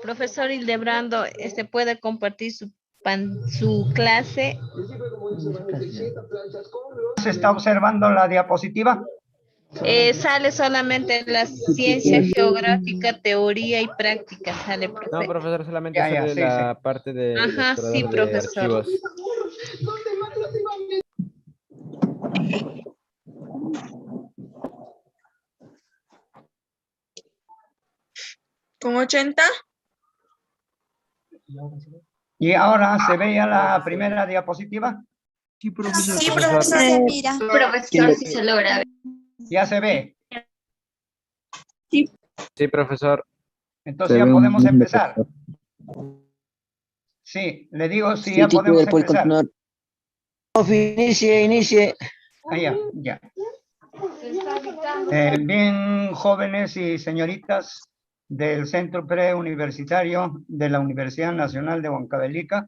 Profesor Hildebrando, puede compartir su clase. ¿Se está observando la diapositiva? Sale solamente la ciencia geográfica, teoría y práctica, sale, profe. No, profesor, solamente Ya, sale sí, la parte de Ajá, sí, explorador de profesor. archivos. ¿Con 80? ¿Y ahora se veía la primera diapositiva? Sí, profesor. Sí, profesor. Se mira. Profesor, si se logra ver. ¿Ya se ve? Sí, profesor. Entonces ya podemos empezar. Sí, le digo si ya podemos empezar. Inicie. Ah, ya. Bien, jóvenes y señoritas del Centro Preuniversitario de la Universidad Nacional de Huancavelica,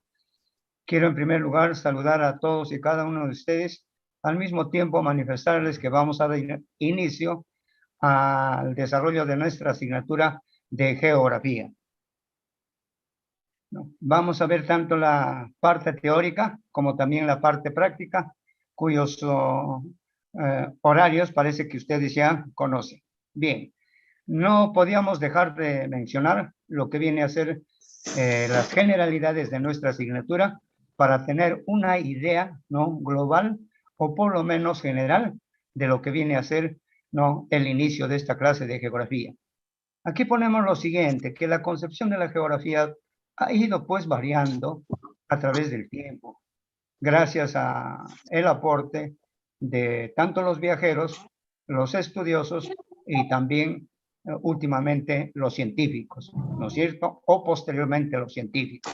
quiero en primer lugar saludar a todos y cada uno de ustedes, al mismo tiempo manifestarles que vamos a dar inicio al desarrollo de nuestra asignatura de geografía. Vamos a ver tanto la parte teórica como también la parte práctica, cuyos horarios parece que ustedes ya conocen. Bien, no podíamos dejar de mencionar lo que viene a ser las generalidades de nuestra asignatura para tener una idea, ¿no?, global o por lo menos general de lo que viene a ser, ¿no?, el inicio de esta clase de geografía. Aquí ponemos lo siguiente, que la concepción de la geografía ha ido pues variando a través del tiempo, gracias a el aporte de tanto los viajeros, los estudiosos y también últimamente los científicos, ¿no es cierto? O posteriormente los científicos.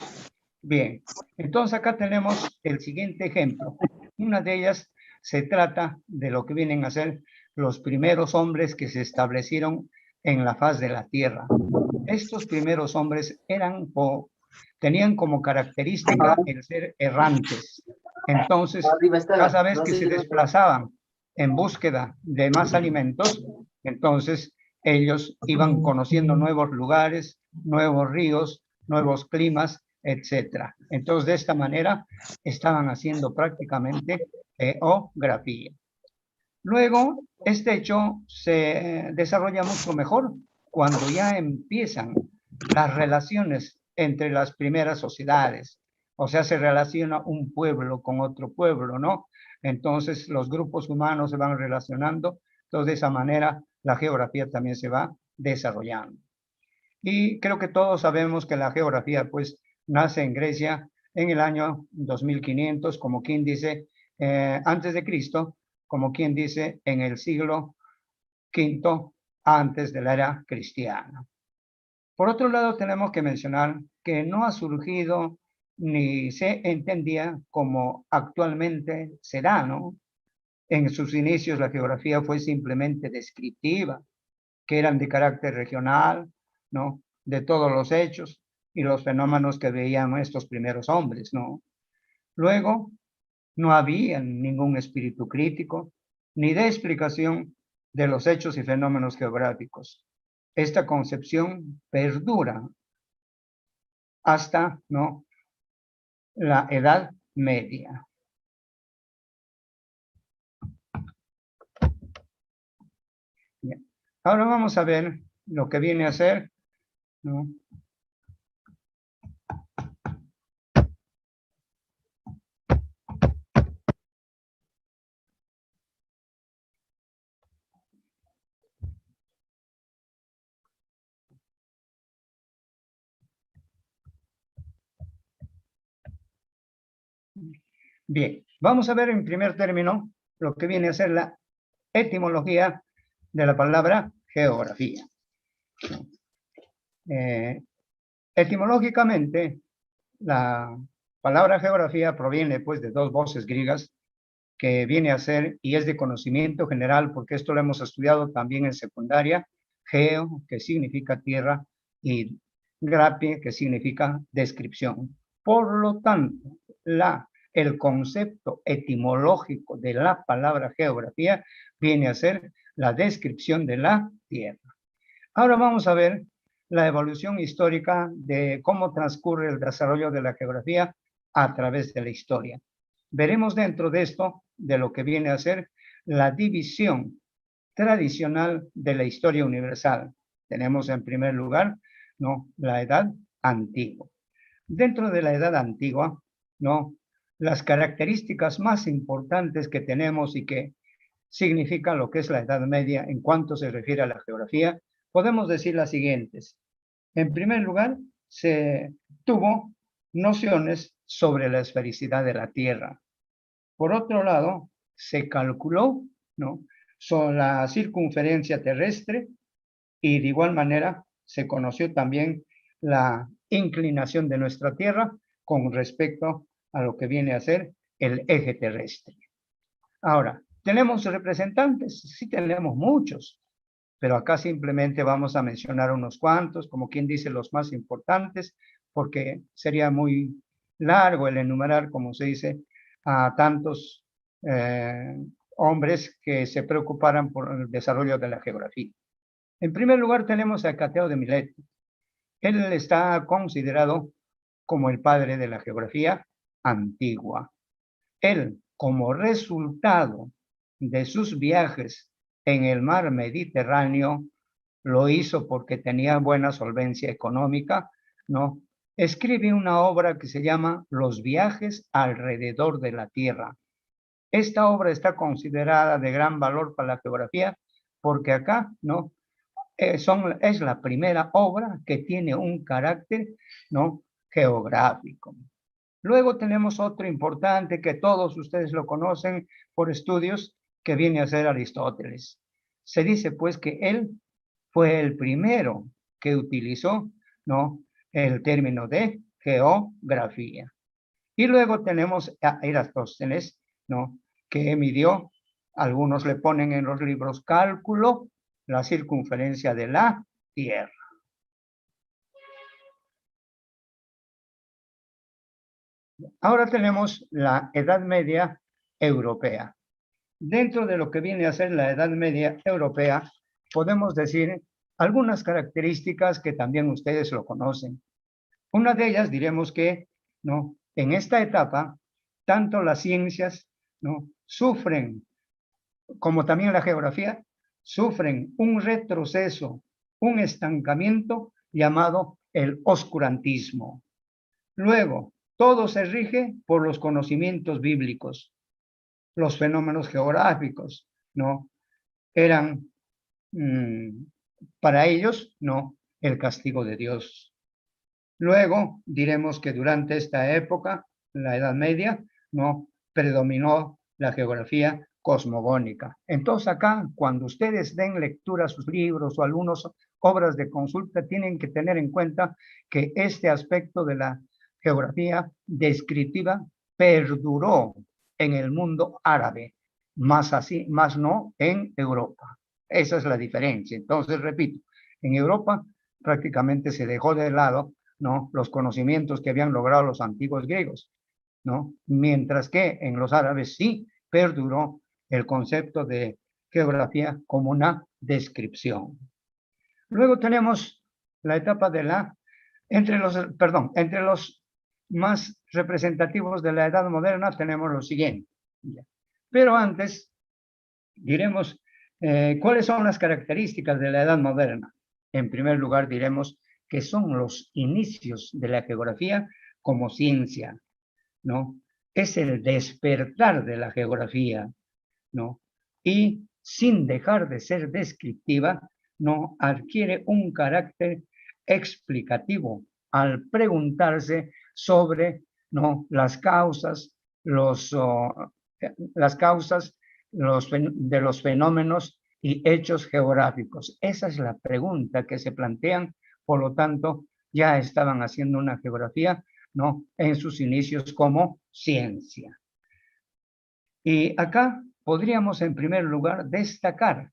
Bien, entonces acá tenemos el siguiente ejemplo. Una de ellas se trata de lo que vienen a ser los primeros hombres que se establecieron en la faz de la Tierra. Estos primeros hombres tenían como característica el ser errantes. Entonces, cada vez que se desplazaban en búsqueda de más alimentos, entonces ellos iban conociendo nuevos lugares, nuevos ríos, nuevos climas, etcétera. Entonces, de esta manera, estaban haciendo prácticamente geografía. Luego, este hecho se desarrolla mucho mejor cuando ya empiezan las relaciones entre las primeras sociedades. O sea, se relaciona un pueblo con otro pueblo, ¿no? Entonces, los grupos humanos se van relacionando. Entonces, de esa manera, la geografía también se va desarrollando. Y creo que todos sabemos que la geografía, pues, nace en Grecia en el año 2500, como quien dice, antes de Cristo, como quien dice, en el siglo V antes de la era cristiana. Por otro lado, tenemos que mencionar que no ha surgido ni se entendía como actualmente se da, ¿no? En sus inicios la geografía fue simplemente descriptiva, que eran de carácter regional, ¿no?, de todos los hechos y los fenómenos que veían estos primeros hombres, ¿no? Luego, no había ningún espíritu crítico, ni de explicación de los hechos y fenómenos geográficos. Esta concepción perdura hasta, ¿no?, la Edad Media. Bien. Ahora vamos a ver lo que viene a ser, ¿no?, bien, vamos a ver en primer término lo que viene a ser la etimología de la palabra geografía. Etimológicamente, la palabra geografía proviene pues de dos voces griegas que viene a ser, y es de conocimiento general, porque esto lo hemos estudiado también en secundaria, geo, que significa tierra, y grafía, que significa descripción. Por lo tanto, el concepto etimológico de la palabra geografía viene a ser la descripción de la tierra. Ahora vamos a ver la evolución histórica de cómo transcurre el desarrollo de la geografía a través de la historia. Veremos dentro de esto, de lo que viene a ser la división tradicional de la historia universal. Tenemos en primer lugar, ¿no?, la edad antigua. Dentro de la edad antigua, ¿no?, las características más importantes que tenemos y que significa lo que es la Edad Media en cuanto se refiere a la geografía, podemos decir las siguientes. En primer lugar, se tuvo nociones sobre la esfericidad de la Tierra. Por otro lado, se calculó, ¿no?, sobre la circunferencia terrestre y de igual manera se conoció también la inclinación de nuestra Tierra con respecto a lo que viene a ser el eje terrestre. Ahora, ¿tenemos representantes? Sí, tenemos muchos, pero acá simplemente vamos a mencionar unos cuantos, como quien dice los más importantes, porque sería muy largo el enumerar, como se dice, a tantos hombres que se preocuparan por el desarrollo de la geografía. En primer lugar tenemos a Hecateo de Mileto. Él está considerado como el padre de la geografía antigua. Él, como resultado de sus viajes en el mar Mediterráneo, lo hizo porque tenía buena solvencia económica, ¿no? Escribe una obra que se llama Los viajes alrededor de la Tierra. Esta obra está considerada de gran valor para la geografía porque acá, ¿no?, es la primera obra que tiene un carácter, ¿no?, geográfico. Luego tenemos otro importante que todos ustedes lo conocen por estudios, que viene a ser Aristóteles. Se dice pues que él fue el primero que utilizó, ¿no?, el término de geografía. Y luego tenemos a Eratóstenes, ¿no?, que midió, algunos le ponen en los libros cálculo, la circunferencia de la Tierra. Ahora tenemos la Edad Media Europea. Dentro de lo que viene a ser la Edad Media Europea, podemos decir algunas características que también ustedes lo conocen. Una de ellas diremos que, ¿no?, en esta etapa, tanto las ciencias, ¿no?, sufren, como también la geografía, sufren un retroceso, un estancamiento llamado el oscurantismo. Luego, todo se rige por los conocimientos bíblicos. Los fenómenos geográficos, ¿no?, eran para ellos, ¿no?, el castigo de Dios. Luego diremos que durante esta época, la Edad Media, ¿no?, predominó la geografía cosmogónica. Entonces acá, cuando ustedes den lectura a sus libros o algunas obras de consulta, tienen que tener en cuenta que este aspecto de la geografía descriptiva perduró en el mundo árabe, más no en Europa. Esa es la diferencia. Entonces, repito, en Europa prácticamente se dejó de lado, ¿no?, los conocimientos que habían logrado los antiguos griegos, ¿no?, mientras que en los árabes sí perduró el concepto de geografía como una descripción. Luego tenemos la etapa de la, entre los más representativos de la edad moderna tenemos lo siguiente. Pero antes diremos cuáles son las características de la edad moderna. En primer lugar diremos que son los inicios de la geografía como ciencia, ¿no? Es el despertar de la geografía, ¿no? Y sin dejar de ser descriptiva, no adquiere un carácter explicativo al preguntarse sobre, ¿no?, las causas de los fenómenos y hechos geográficos. Esa es la pregunta que se plantean, por lo tanto, ya estaban haciendo una geografía, ¿no?, en sus inicios como ciencia. Y acá podríamos en primer lugar destacar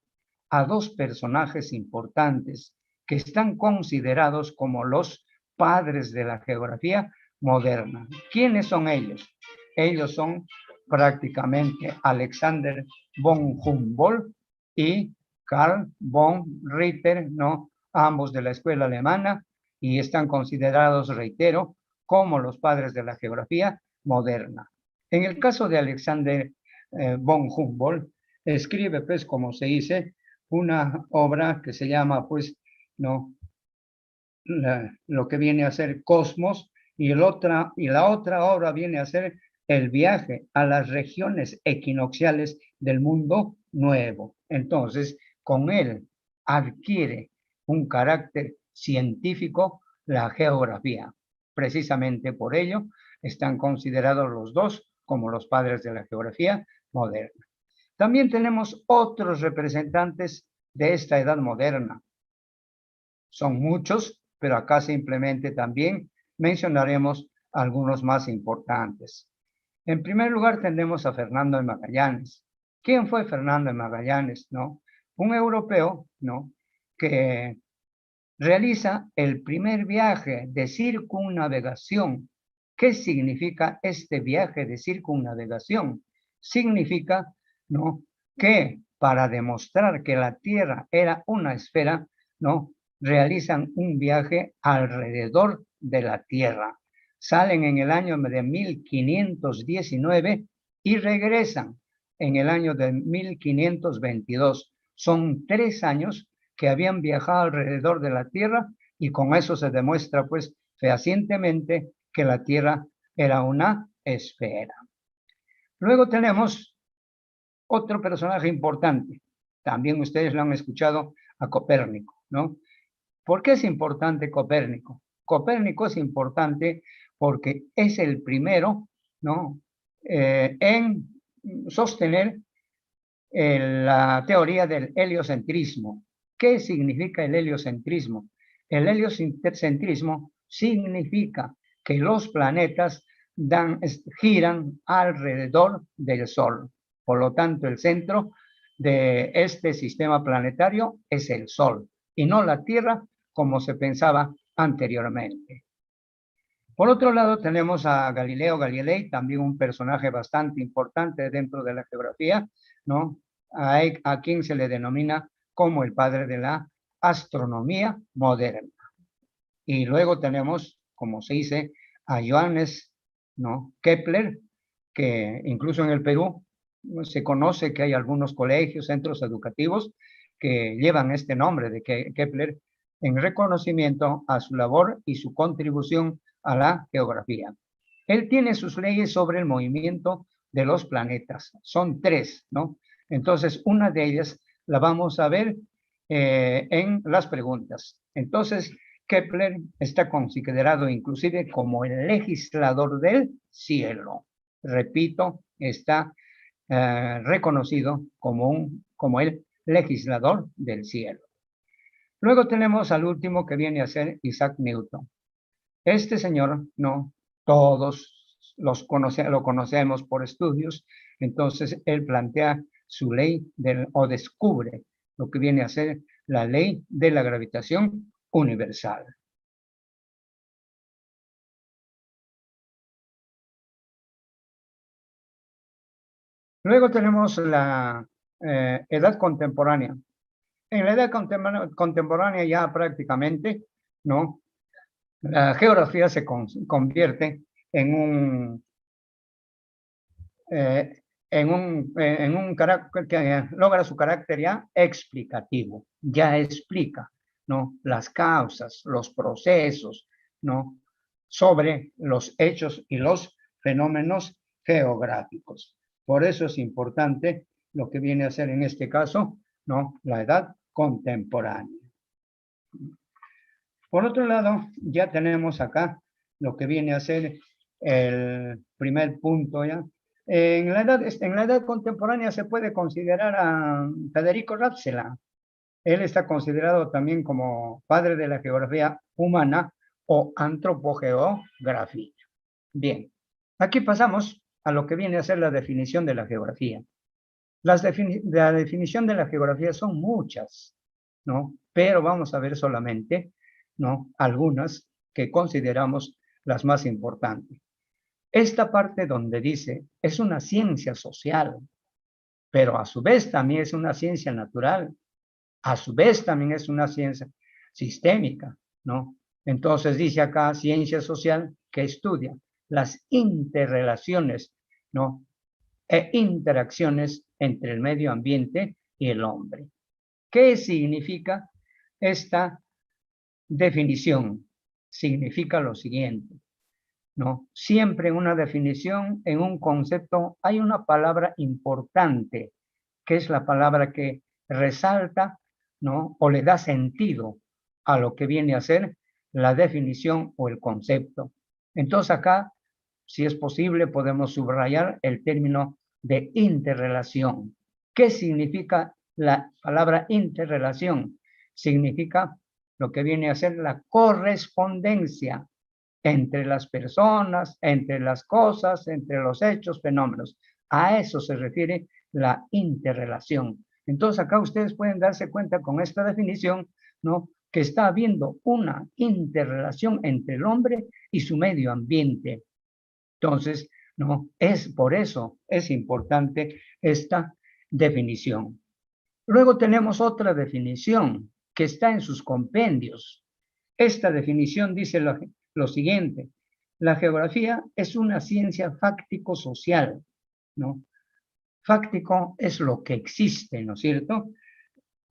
a dos personajes importantes que están considerados como los padres de la geografía moderna. ¿Quiénes son ellos? Ellos son prácticamente Alexander von Humboldt y Carl von Ritter, ¿no?, ambos de la escuela alemana, y están considerados, reitero, como los padres de la geografía moderna. En el caso de Alexander von Humboldt, escribe, pues, como se dice, una obra que se llama, pues, ¿no?, lo que viene a ser Cosmos, y la otra obra viene a ser El viaje a las regiones equinocciales del mundo nuevo. Entonces, con él adquiere un carácter científico la geografía. Precisamente por ello están considerados los dos como los padres de la geografía moderna. También tenemos otros representantes de esta edad moderna. Son muchos, pero acá simplemente también mencionaremos algunos más importantes. En primer lugar tenemos a Fernando de Magallanes. ¿Quién fue Fernando de Magallanes, no? Un europeo, ¿no?, que realiza el primer viaje de circunnavegación. ¿Qué significa este viaje de circunnavegación? Significa, ¿no?, que para demostrar que la Tierra era una esfera, ¿no?, realizan un viaje alrededor de la Tierra. Salen en el año de 1519 y regresan en el año de 1522. Son 3 años que habían viajado alrededor de la Tierra, y con eso se demuestra, pues, fehacientemente que la Tierra era una esfera. Luego tenemos otro personaje importante. También ustedes lo han escuchado, a Copérnico, ¿no? ¿Por qué es importante Copérnico? Copérnico es importante porque es el primero, ¿no?, en sostener la teoría del heliocentrismo. ¿Qué significa el heliocentrismo? El heliocentrismo significa que los planetas giran alrededor del Sol. Por lo tanto, el centro de este sistema planetario es el Sol y no la Tierra, como se pensaba anteriormente. Por otro lado, tenemos a Galileo Galilei, también un personaje bastante importante dentro de la geografía, ¿no?, a quien se le denomina como el padre de la astronomía moderna. Y luego tenemos, como se dice, a Johannes, ¿no?, Kepler, que incluso en el Perú se conoce que hay algunos colegios, centros educativos que llevan este nombre de Kepler, en reconocimiento a su labor y su contribución a la geografía. Él tiene sus leyes sobre el movimiento de los planetas. Son 3, ¿no? Entonces, una de ellas la vamos a ver en las preguntas. Entonces, Kepler está considerado inclusive como el legislador del cielo. Repito, está reconocido como el legislador del cielo. Luego tenemos al último, que viene a ser Isaac Newton. Este señor, no, todos lo conocemos por estudios. Entonces él plantea su ley o descubre lo que viene a ser la ley de la gravitación universal. Luego tenemos la edad contemporánea. En la edad contemporánea ya prácticamente, ¿no?, la geografía se convierte en un carácter que logra su carácter ya explicativo. Ya explica, ¿no?, las causas, los procesos, ¿no?, sobre los hechos y los fenómenos geográficos. Por eso es importante lo que viene a ser en este caso, ¿no?, la edad contemporánea. Por otro lado, ya tenemos acá lo que viene a ser el primer punto ya. En la edad contemporánea se puede considerar a Federico Rapsela. Él está considerado también como padre de la geografía humana o antropogeografía. Bien, aquí pasamos a lo que viene a ser la definición de la geografía. La definición de la geografía son muchas, ¿no? Pero vamos a ver solamente, ¿no?, algunas que consideramos las más importantes. Esta parte donde dice, es una ciencia social, pero a su vez también es una ciencia natural, a su vez también es una ciencia sistémica, ¿no? Entonces dice acá ciencia social que estudia las interrelaciones, ¿no? E interacciones entre el medio ambiente y el hombre. ¿Qué significa esta definición? Significa lo siguiente, ¿no? Siempre en una definición, en un concepto, hay una palabra importante, que es la palabra que resalta, ¿no? O le da sentido a lo que viene a ser la definición o el concepto. Entonces acá, si es posible, podemos subrayar el término de interrelación. ¿Qué significa la palabra interrelación? Significa lo que viene a ser la correspondencia entre las personas, entre las cosas, entre los hechos, fenómenos. A eso se refiere la interrelación. Entonces acá ustedes pueden darse cuenta con esta definición, ¿no? Que está habiendo una interrelación entre el hombre y su medio ambiente. Entonces, ¿no? Es por eso es importante esta definición. Luego tenemos otra definición que está en sus compendios. Esta definición dice lo siguiente: la geografía es una ciencia fáctico-social, ¿no? Fáctico es lo que existe, ¿no es cierto?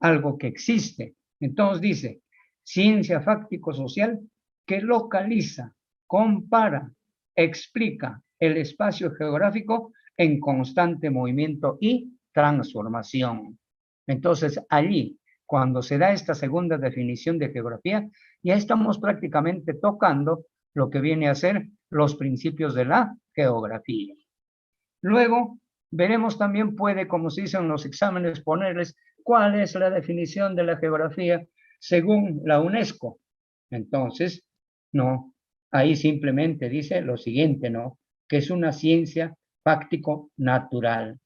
Algo que existe. Entonces dice, ciencia fáctico-social que localiza, compara, explica el espacio geográfico en constante movimiento y transformación. Entonces, allí, cuando se da esta segunda definición de geografía, ya estamos prácticamente tocando lo que viene a ser los principios de la geografía. Luego, veremos también, puede, como se dice en los exámenes, ponerles cuál es la definición de la geografía según la UNESCO. Entonces, no, ahí simplemente dice lo siguiente, ¿no? Que es una ciencia fáctico-natural,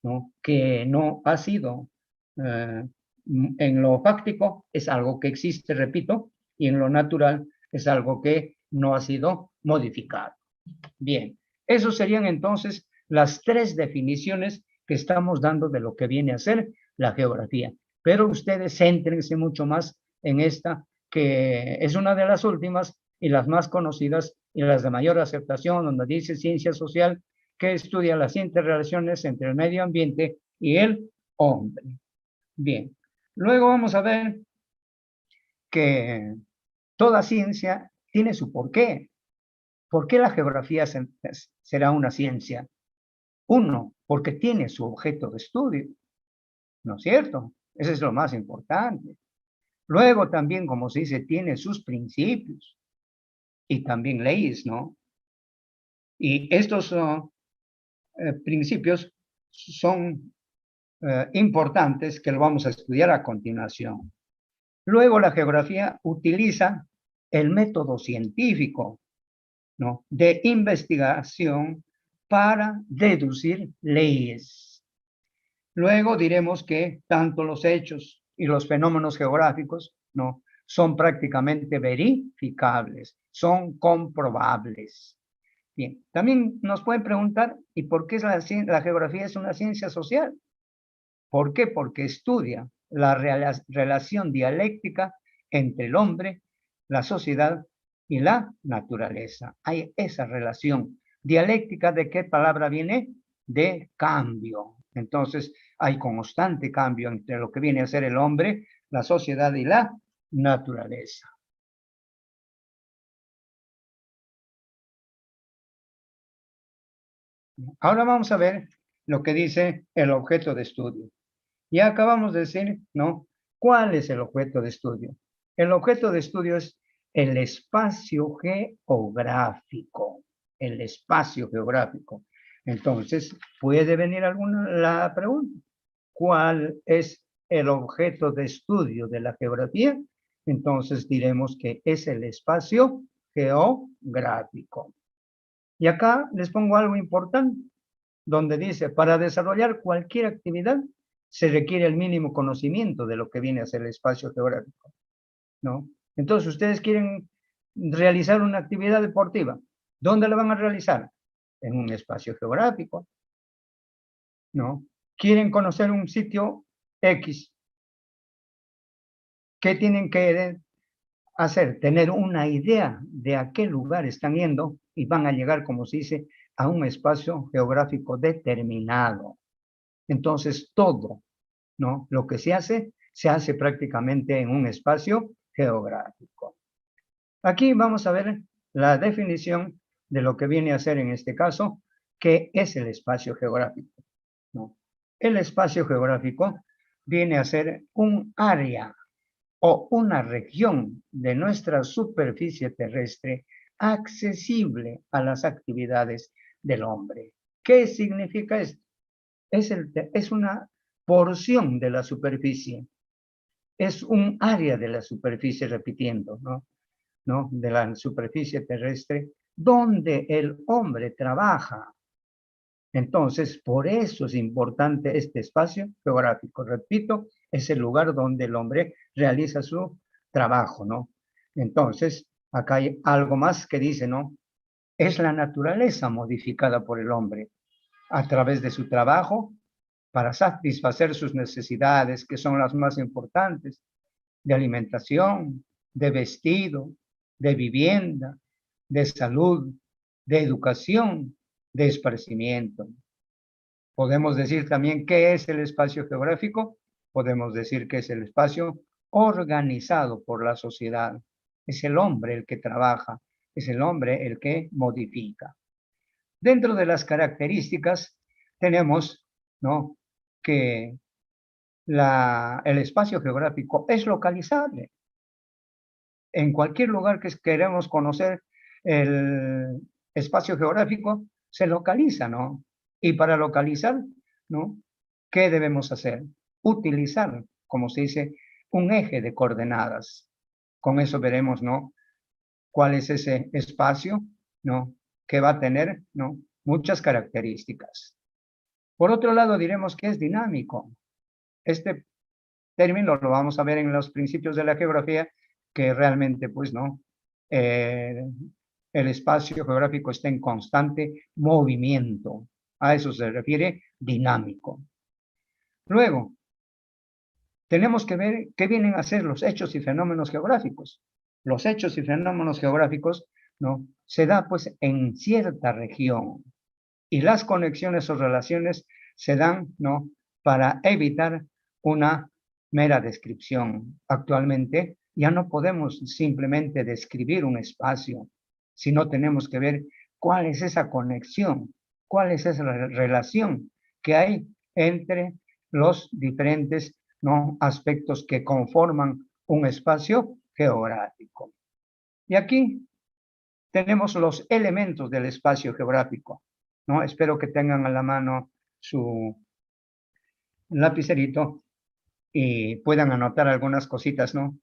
¿no? Que no ha sido, en lo fáctico es algo que existe, repito, y en lo natural es algo que no ha sido modificado. Bien, esos serían entonces las tres definiciones que estamos dando de lo que viene a ser la geografía. Pero ustedes céntrense mucho más en esta, que es una de las últimas y las más conocidas y las de mayor aceptación, donde dice ciencia social que estudia las interrelaciones entre el medio ambiente y el hombre. Bien, luego vamos a ver que toda ciencia tiene su porqué. ¿Por qué la geografía será una ciencia? Uno, porque tiene su objeto de estudio, ¿no es cierto? Eso es lo más importante. Luego también, como se dice, tiene sus principios y también leyes, ¿no? Y estos principios son importantes que lo vamos a estudiar a continuación. Luego la geografía utiliza el método científico, ¿no? De investigación para deducir leyes. Luego diremos que tanto los hechos y los fenómenos geográficos, ¿no? Son prácticamente verificables, son comprobables. Bien, también nos pueden preguntar, ¿y por qué la geografía es una ciencia social? ¿Por qué? Porque estudia la relación dialéctica entre el hombre, la sociedad y la naturaleza. Hay esa relación dialéctica. ¿De qué palabra viene? De cambio. Entonces, hay constante cambio entre lo que viene a ser el hombre, la sociedad y la naturaleza. Ahora vamos a ver lo que dice el objeto de estudio. Ya acabamos de decir, ¿no? ¿Cuál es el objeto de estudio? El objeto de estudio es el espacio geográfico. El espacio geográfico. Entonces, puede venir la pregunta: ¿cuál es el objeto de estudio de la geografía? Entonces diremos que es el espacio geográfico. Y acá les pongo algo importante, donde dice, para desarrollar cualquier actividad, se requiere el mínimo conocimiento de lo que viene a ser el espacio geográfico, ¿no? Entonces, ustedes quieren realizar una actividad deportiva. ¿Dónde la van a realizar? En un espacio geográfico, ¿no? Quieren conocer un sitio X. ¿Qué tienen que tener una idea de a qué lugar están yendo y van a llegar, como se dice, a un espacio geográfico determinado. Entonces, todo, ¿no? Lo que se hace prácticamente en un espacio geográfico. Aquí vamos a ver la definición de lo que viene a ser en este caso, que es el espacio geográfico, ¿no? El espacio geográfico viene a ser un área o una región de nuestra superficie terrestre accesible a las actividades del hombre. ¿Qué significa esto? Es una porción de la superficie, es un área de la superficie, repitiendo, ¿no? De la superficie terrestre, donde el hombre trabaja. Entonces, por eso es importante este espacio geográfico. Repito, es el lugar donde el hombre realiza su trabajo, ¿no? Entonces, acá hay algo más que dice, ¿no? Es la naturaleza modificada por el hombre a través de su trabajo para satisfacer sus necesidades, que son las más importantes, de alimentación, de vestido, de vivienda, de salud, de educación, de esparcimiento. Podemos decir también qué es el espacio geográfico. Podemos decir que es el espacio organizado por la sociedad. Es el hombre el que trabaja, es el hombre el que modifica. Dentro de las características tenemos, ¿no?, que el espacio geográfico es localizable. En cualquier lugar que queremos conocer el espacio geográfico, se localiza, ¿no? Y para localizar, ¿no?, ¿qué debemos hacer? Utilizar, como se dice, un eje de coordenadas. Con eso veremos, ¿no?, cuál es ese espacio, ¿no?, que va a tener, ¿no?, muchas características. Por otro lado, diremos que es dinámico. Este término lo vamos a ver en los principios de la geografía, que realmente, pues, ¿no?, el espacio geográfico está en constante movimiento. A eso se refiere dinámico. Luego, tenemos que ver qué vienen a ser los hechos y fenómenos geográficos. Los hechos y fenómenos geográficos, ¿no?, se da, pues, en cierta región. Y las conexiones o relaciones se dan, ¿no?, para evitar una mera descripción. Actualmente ya no podemos simplemente describir un espacio, sino tenemos que ver cuál es esa conexión, cuál es esa relación que hay entre los diferentes, ¿no?, aspectos que conforman un espacio geográfico. Y aquí tenemos los elementos del espacio geográfico, ¿no? Espero que tengan a la mano su lapicerito y puedan anotar algunas cositas, ¿no?,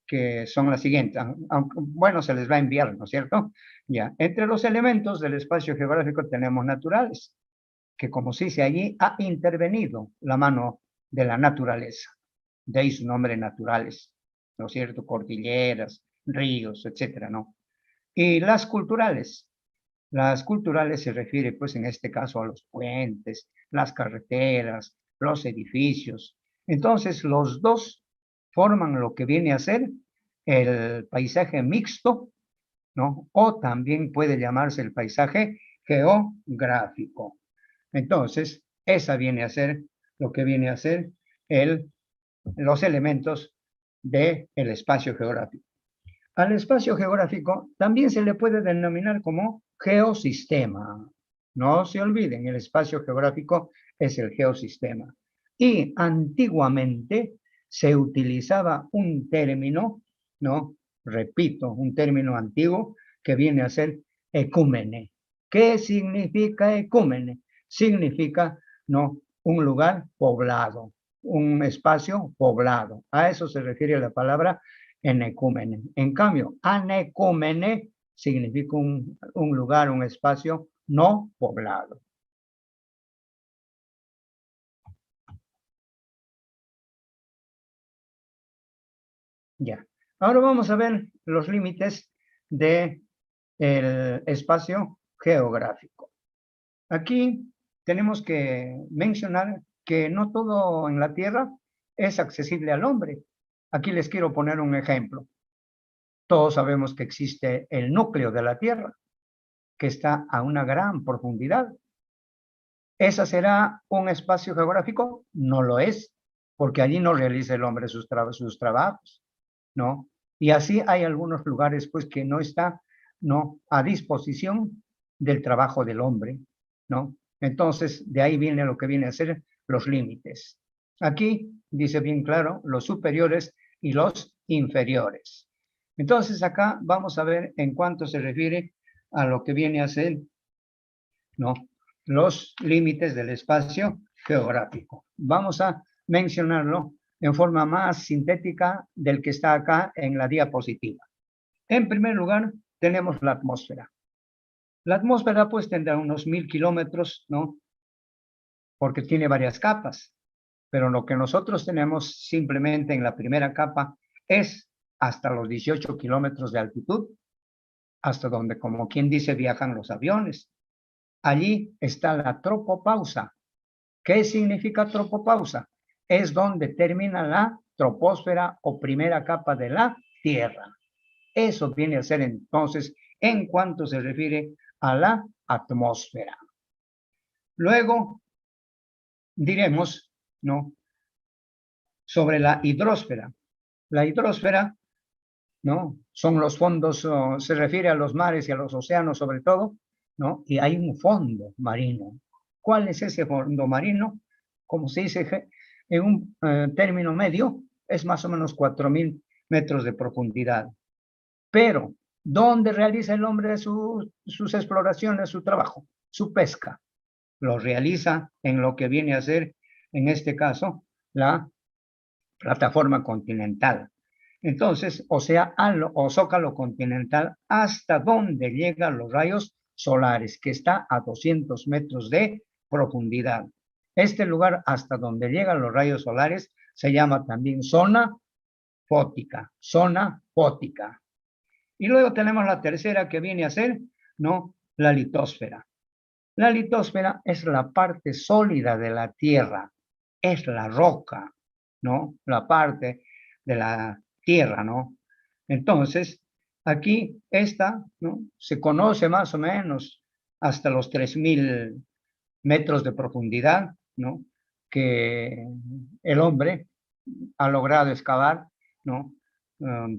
que son las siguientes. Aunque, bueno, se les va a enviar, ¿no es cierto? Ya, entre los elementos del espacio geográfico tenemos naturales, que como se dice allí, ha intervenido la mano de la naturaleza. De ahí su nombre, naturales, ¿no es cierto? Cordilleras, ríos, etcétera, ¿no? Y las culturales. Las culturales se refiere, pues, en este caso a los puentes, las carreteras, los edificios. Entonces, los dos forman lo que viene a ser el paisaje mixto, ¿no? O también puede llamarse el paisaje geográfico. Entonces, esa viene a ser lo que viene a ser los elementos del espacio geográfico. Al espacio geográfico también se le puede denominar como geosistema. No se olviden, el espacio geográfico es el geosistema. Y antiguamente se utilizaba un término, ¿no? Repito, un término antiguo que viene a ser ecúmene. ¿Qué significa ecúmene? Significa, ¿no?, un lugar poblado, un espacio poblado. A eso se refiere la palabra enecúmene. En cambio, anecúmene significa un lugar, un espacio no poblado. Ya. Ahora vamos a ver los límites del espacio geográfico. Aquí tenemos que mencionar que no todo en la Tierra es accesible al hombre. Aquí les quiero poner un ejemplo. todos sabemos que existe el núcleo de la Tierra, que está a una gran profundidad. ¿Ese será un espacio geográfico? No lo es, porque allí no realiza el hombre sus trabajos, ¿no? Y así hay algunos lugares, pues, que no está, ¿no?, a disposición del trabajo del hombre, ¿no? Entonces, de ahí viene lo que viene a ser los límites. Aquí dice bien claro los superiores y los inferiores. Entonces, acá vamos a ver en cuanto se refiere a lo que viene a ser, ¿no?, los límites del espacio geográfico. Vamos a mencionarlo en forma más sintética del que está acá en la diapositiva. En primer lugar, tenemos la atmósfera. La atmósfera, pues, tendrá unos 1000 kilómetros, ¿no?, porque tiene varias capas. Pero lo que nosotros tenemos simplemente en la primera capa es hasta los 18 kilómetros de altitud, hasta donde, como quien dice, viajan los aviones. Allí está la tropopausa. ¿Qué significa tropopausa? Es donde termina la troposfera o primera capa de la Tierra. Eso viene a ser entonces en cuanto se refiere a la atmósfera. Luego diremos, ¿no?, sobre la hidrosfera. La hidrosfera, ¿no?, son los fondos, se refiere a los mares y a los océanos sobre todo, ¿no? Y hay un fondo marino. ¿Cuál es ese fondo marino? Como se dice en un término medio, es más o menos 4000 metros de profundidad. Pero, ¿dónde realiza el hombre sus exploraciones, su trabajo? Su pesca. Lo realiza en lo que viene a ser, en este caso, la plataforma continental. Entonces, o zócalo continental, hasta donde llegan los rayos solares, que está a 200 metros de profundidad. Este lugar hasta donde llegan los rayos solares se llama también zona fótica, zona fótica. Y luego tenemos la tercera que viene a ser, ¿no?, la litosfera. La litosfera es la parte sólida de la Tierra, es la roca, ¿no?, la parte de la Tierra, ¿no? Entonces, aquí esta, ¿no?, se conoce más o menos hasta los 3000 metros de profundidad, ¿no?, que el hombre ha logrado excavar, ¿no?,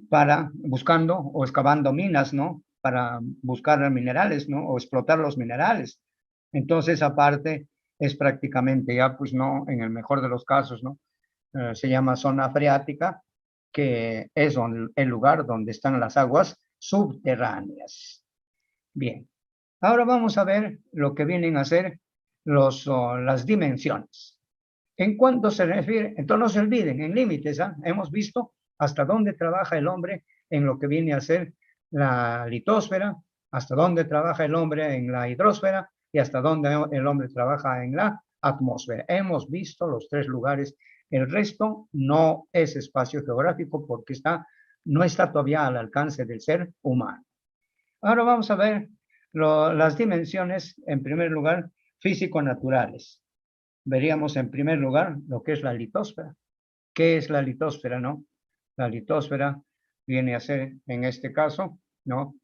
para buscando o excavando minas, ¿no?, para buscar minerales, ¿no?, o explotar los minerales. Entonces, aparte, es prácticamente ya, pues, no, en el mejor de los casos, ¿no?, se llama zona freática, que es el lugar donde están las aguas subterráneas. Bien, ahora vamos a ver lo que vienen a ser las dimensiones. En cuanto se refiere, entonces no se olviden, en límites, ¿ah?, hemos visto hasta dónde trabaja el hombre en lo que viene a ser la litosfera, hasta dónde trabaja el hombre en la hidrosfera y hasta dónde el hombre trabaja en la atmósfera. Hemos visto los tres lugares. El resto no es espacio geográfico porque no está todavía al alcance del ser humano. Ahora vamos a ver las dimensiones, en primer lugar, físico-naturales. Veríamos en primer lugar lo que es la litosfera. ¿Qué es la litosfera, no? La litosfera viene a ser, en este caso, ¿no?,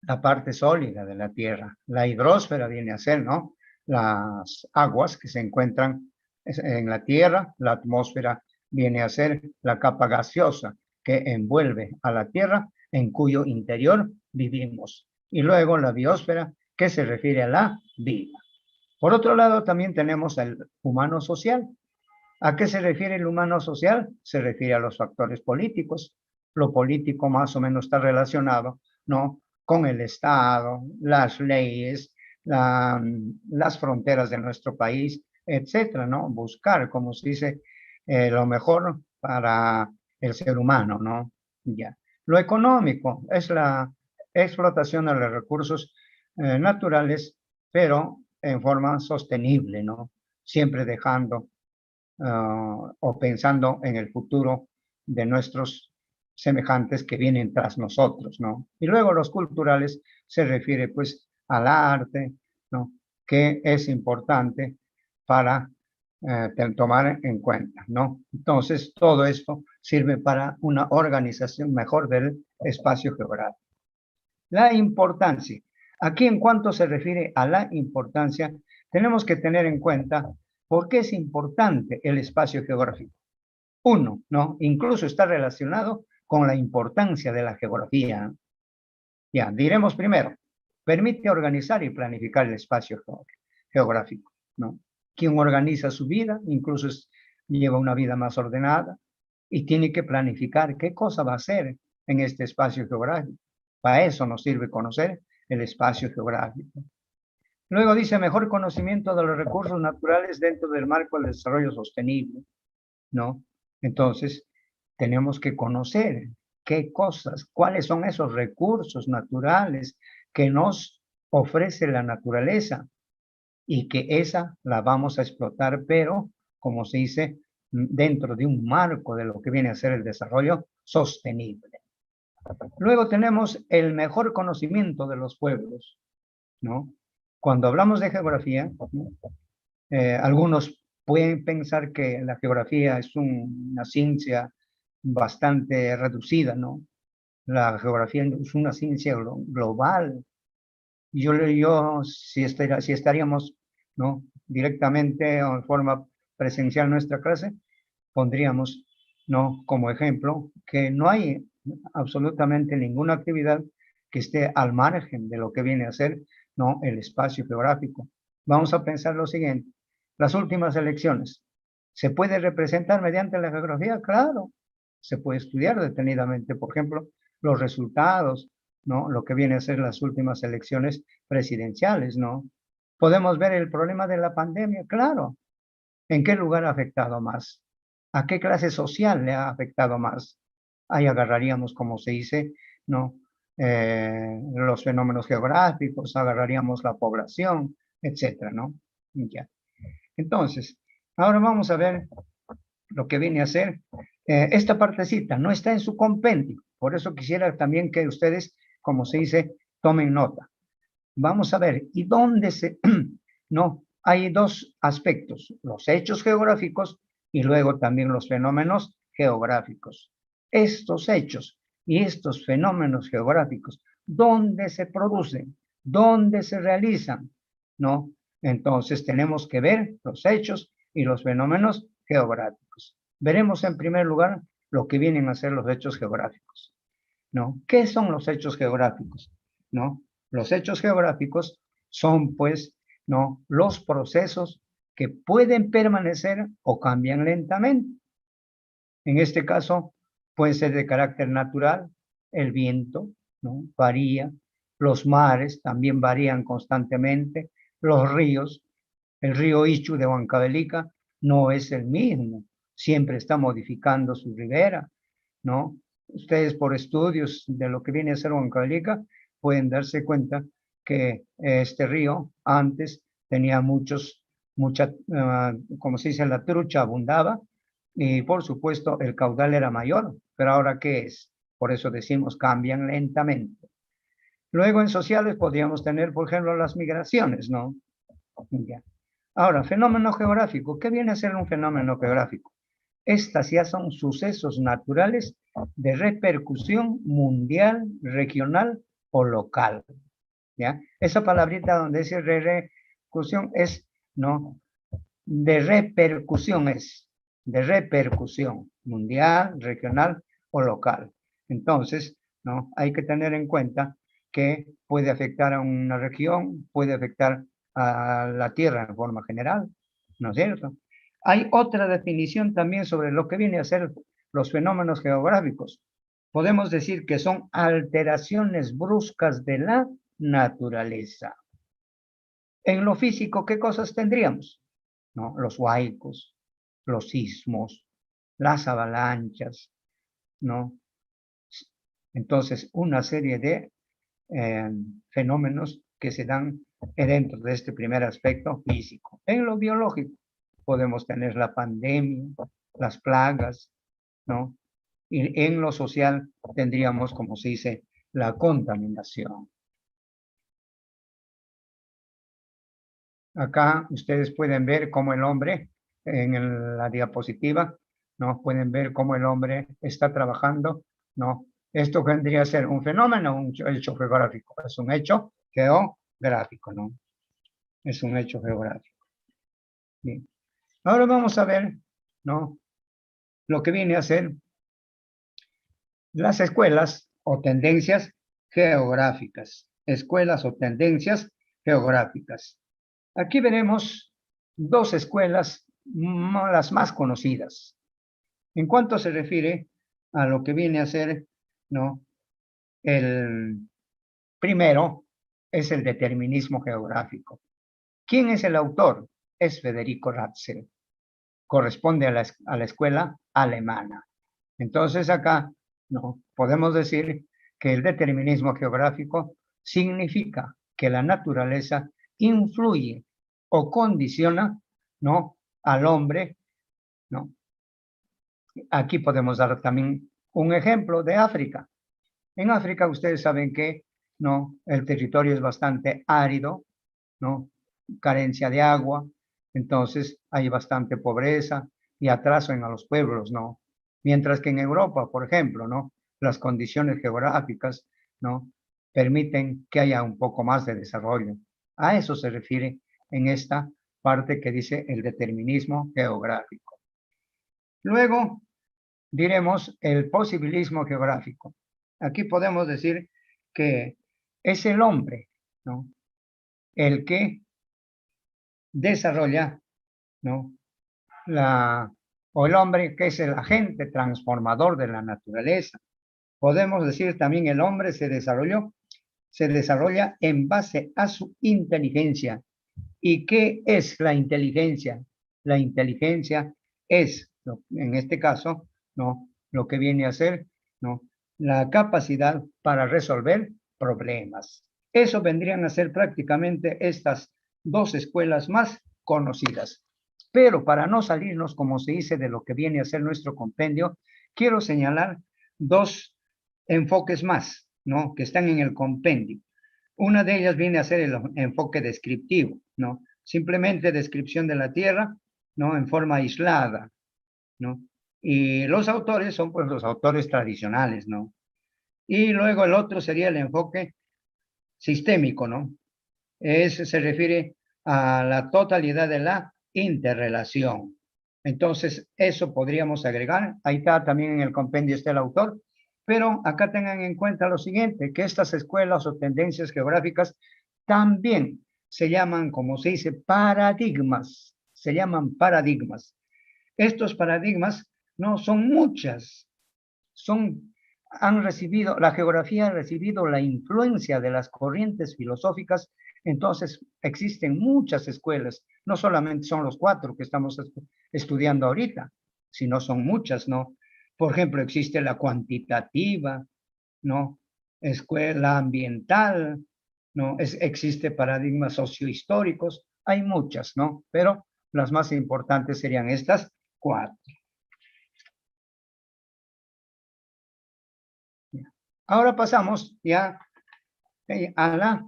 la parte sólida de la Tierra. La hidrosfera viene a ser, ¿no?, las aguas que se encuentran en la Tierra. La atmósfera viene a ser la capa gaseosa que envuelve a la Tierra, en cuyo interior vivimos. Y luego la biosfera, que se refiere a la vida. Por otro lado, también tenemos el humano social. ¿A qué se refiere el humano social? Se refiere a los factores políticos. Lo político más o menos está relacionado, ¿no?, con el Estado, las leyes, las fronteras de nuestro país, etcétera, ¿no? Buscar, como se dice, lo mejor para el ser humano, ¿no? Ya. Lo económico es la explotación de los recursos naturales, pero en forma sostenible, ¿no? Siempre dejando o pensando en el futuro de nuestros semejantes que vienen tras nosotros, ¿no? Y luego los culturales se refiere, pues, al arte, ¿no?, que es importante para tomar en cuenta, ¿no? Entonces, todo esto sirve para una organización mejor del espacio geográfico. La importancia. Aquí, en cuanto se refiere a la importancia, tenemos que tener en cuenta por qué es importante el espacio geográfico. Uno, ¿no? Incluso está relacionado con la importancia de la geografía. Ya, diremos primero, permite organizar y planificar el espacio geográfico, ¿no? Quien organiza su vida, incluso lleva una vida más ordenada y tiene que planificar qué cosa va a hacer en este espacio geográfico. Para eso nos sirve conocer el espacio geográfico. Luego dice mejor conocimiento de los recursos naturales dentro del marco del desarrollo sostenible, ¿no? Entonces, tenemos que conocer qué cosas, cuáles son esos recursos naturales que nos ofrece la naturaleza y que esa la vamos a explotar, pero, como se dice, dentro de un marco de lo que viene a ser el desarrollo sostenible. Luego tenemos el mejor conocimiento de los pueblos, ¿no? Cuando hablamos de geografía, ¿no? Algunos pueden pensar que la geografía es una ciencia bastante reducida, ¿no? La geografía es una ciencia global. Yo si estaríamos, ¿no? Directamente o en forma presencial nuestra clase, pondríamos, ¿no? Como ejemplo que no hay absolutamente ninguna actividad que esté al margen de lo que viene a ser, ¿no? El espacio geográfico. Vamos a pensar lo siguiente. Las últimas elecciones, ¿se puede representar mediante la geografía? Claro, se puede estudiar detenidamente, por ejemplo, los resultados, ¿no? Lo que viene a ser las últimas elecciones presidenciales, ¿no? Podemos ver el problema de la pandemia, claro. ¿En qué lugar ha afectado más? ¿A qué clase social le ha afectado más? Ahí agarraríamos, como se dice, ¿no? Los fenómenos geográficos, agarraríamos la población, etcétera, ¿no? Ya. Entonces, ahora vamos a ver lo que viene a ser esta partecita. No está en su compendio, por eso quisiera también que ustedes, como se dice, tomen nota. Vamos a ver, ¿y dónde se...? No, hay dos aspectos, los hechos geográficos y luego también los fenómenos geográficos. Estos hechos y estos fenómenos geográficos, ¿dónde se producen? ¿Dónde se realizan? ¿No? Entonces tenemos que ver los hechos y los fenómenos geográficos. Veremos en primer lugar lo que vienen a ser los hechos geográficos, ¿no? ¿Qué son los hechos geográficos? ¿No? Los hechos geográficos son, pues, ¿no? Los procesos que pueden permanecer o cambian lentamente. En este caso, puede ser de carácter natural, el viento, ¿no? Varía, los mares también varían constantemente, los ríos, el río Ichu de Huancavelica no es el mismo, siempre está modificando su ribera, ¿no? Ustedes por estudios de lo que viene a ser Huancavelica pueden darse cuenta que este río antes tenía como se dice, la trucha abundaba y por supuesto el caudal era mayor, pero ahora ¿qué es? Por eso decimos cambian lentamente. Luego en sociales podríamos tener, por ejemplo, las migraciones, ¿no? Ya. Ahora, fenómeno geográfico. ¿Qué viene a ser un fenómeno geográfico? Estas ya son sucesos naturales de repercusión mundial, regional o local. ¿Ya? Esa palabrita donde dice repercusión es, ¿no? De repercusión mundial, regional o local. Entonces, ¿no? Hay que tener en cuenta que puede afectar a una región, puede afectar a la Tierra en forma general, ¿no es cierto? Hay otra definición también sobre lo que viene a ser los fenómenos geográficos. Podemos decir que son alteraciones bruscas de la naturaleza. En lo físico, ¿qué cosas tendríamos? ¿No? Los huaicos, los sismos, las avalanchas, ¿no? Entonces, una serie de fenómenos que se dan dentro de este primer aspecto físico. En lo biológico podemos tener la pandemia, las plagas, ¿no? Y en lo social tendríamos, como se dice, la contaminación. Acá ustedes pueden ver cómo el hombre, en la diapositiva, ¿no? Pueden ver cómo el hombre está trabajando, ¿no? Esto vendría a ser un fenómeno, un hecho geográfico. Es un hecho geográfico, ¿no? Es un hecho geográfico. Bien. Ahora vamos a ver, ¿no? Lo que viene a ser las escuelas o tendencias geográficas. Escuelas o tendencias geográficas. Aquí veremos dos escuelas, las más conocidas. En cuanto se refiere a lo que viene a ser, ¿no? El primero es el determinismo geográfico. ¿Quién es el autor? Es Federico Ratzel. Corresponde a la escuela alemana. Entonces acá, ¿no? Podemos decir que el determinismo geográfico significa que la naturaleza influye o condiciona, ¿no? Al hombre, ¿no? Aquí podemos dar también un ejemplo de África. En África ustedes saben que, ¿no? El territorio es bastante árido, ¿no? Carencia de agua, entonces hay bastante pobreza y atraso en los pueblos, ¿no? Mientras que en Europa, por ejemplo, ¿no? Las condiciones geográficas, ¿no? Permiten que haya un poco más de desarrollo. A eso se refiere en esta parte que dice el determinismo geográfico. Luego diremos el posibilismo geográfico. Aquí podemos decir que es el hombre, ¿no? El que desarrolla, ¿no? O el hombre que es el agente transformador de la naturaleza. Podemos decir también el hombre se desarrolla en base a su inteligencia. ¿Y qué es la inteligencia? La inteligencia es, en este caso, ¿no? Lo que viene a ser, ¿no? La capacidad para resolver problemas. Eso vendrían a ser prácticamente estas dos escuelas más conocidas. Pero para no salirnos, como se dice, de lo que viene a ser nuestro compendio, quiero señalar dos enfoques más, ¿no? Que están en el compendio. Una de ellas viene a ser el enfoque descriptivo, ¿no? Simplemente descripción de la Tierra, ¿no? En forma aislada, ¿no? Y los autores son, pues, los autores tradicionales, ¿no? Y luego el otro sería el enfoque sistémico, ¿no? Ese se refiere a la totalidad de la interrelación. Entonces, eso podríamos agregar. Ahí está, también en el compendio está el autor. Pero acá tengan en cuenta lo siguiente, que estas escuelas o tendencias geográficas también se llaman, como se dice, paradigmas. Se llaman paradigmas. Estos paradigmas no son muchas, la geografía ha recibido la influencia de las corrientes filosóficas, entonces existen muchas escuelas, no solamente son los 4 que estamos estudiando ahorita, sino son muchas, ¿no? Por ejemplo, existe la cuantitativa, ¿no? Escuela ambiental, ¿no? Existe paradigmas sociohistóricos, hay muchas, ¿no? Pero las más importantes serían estas 4. Ahora pasamos ya a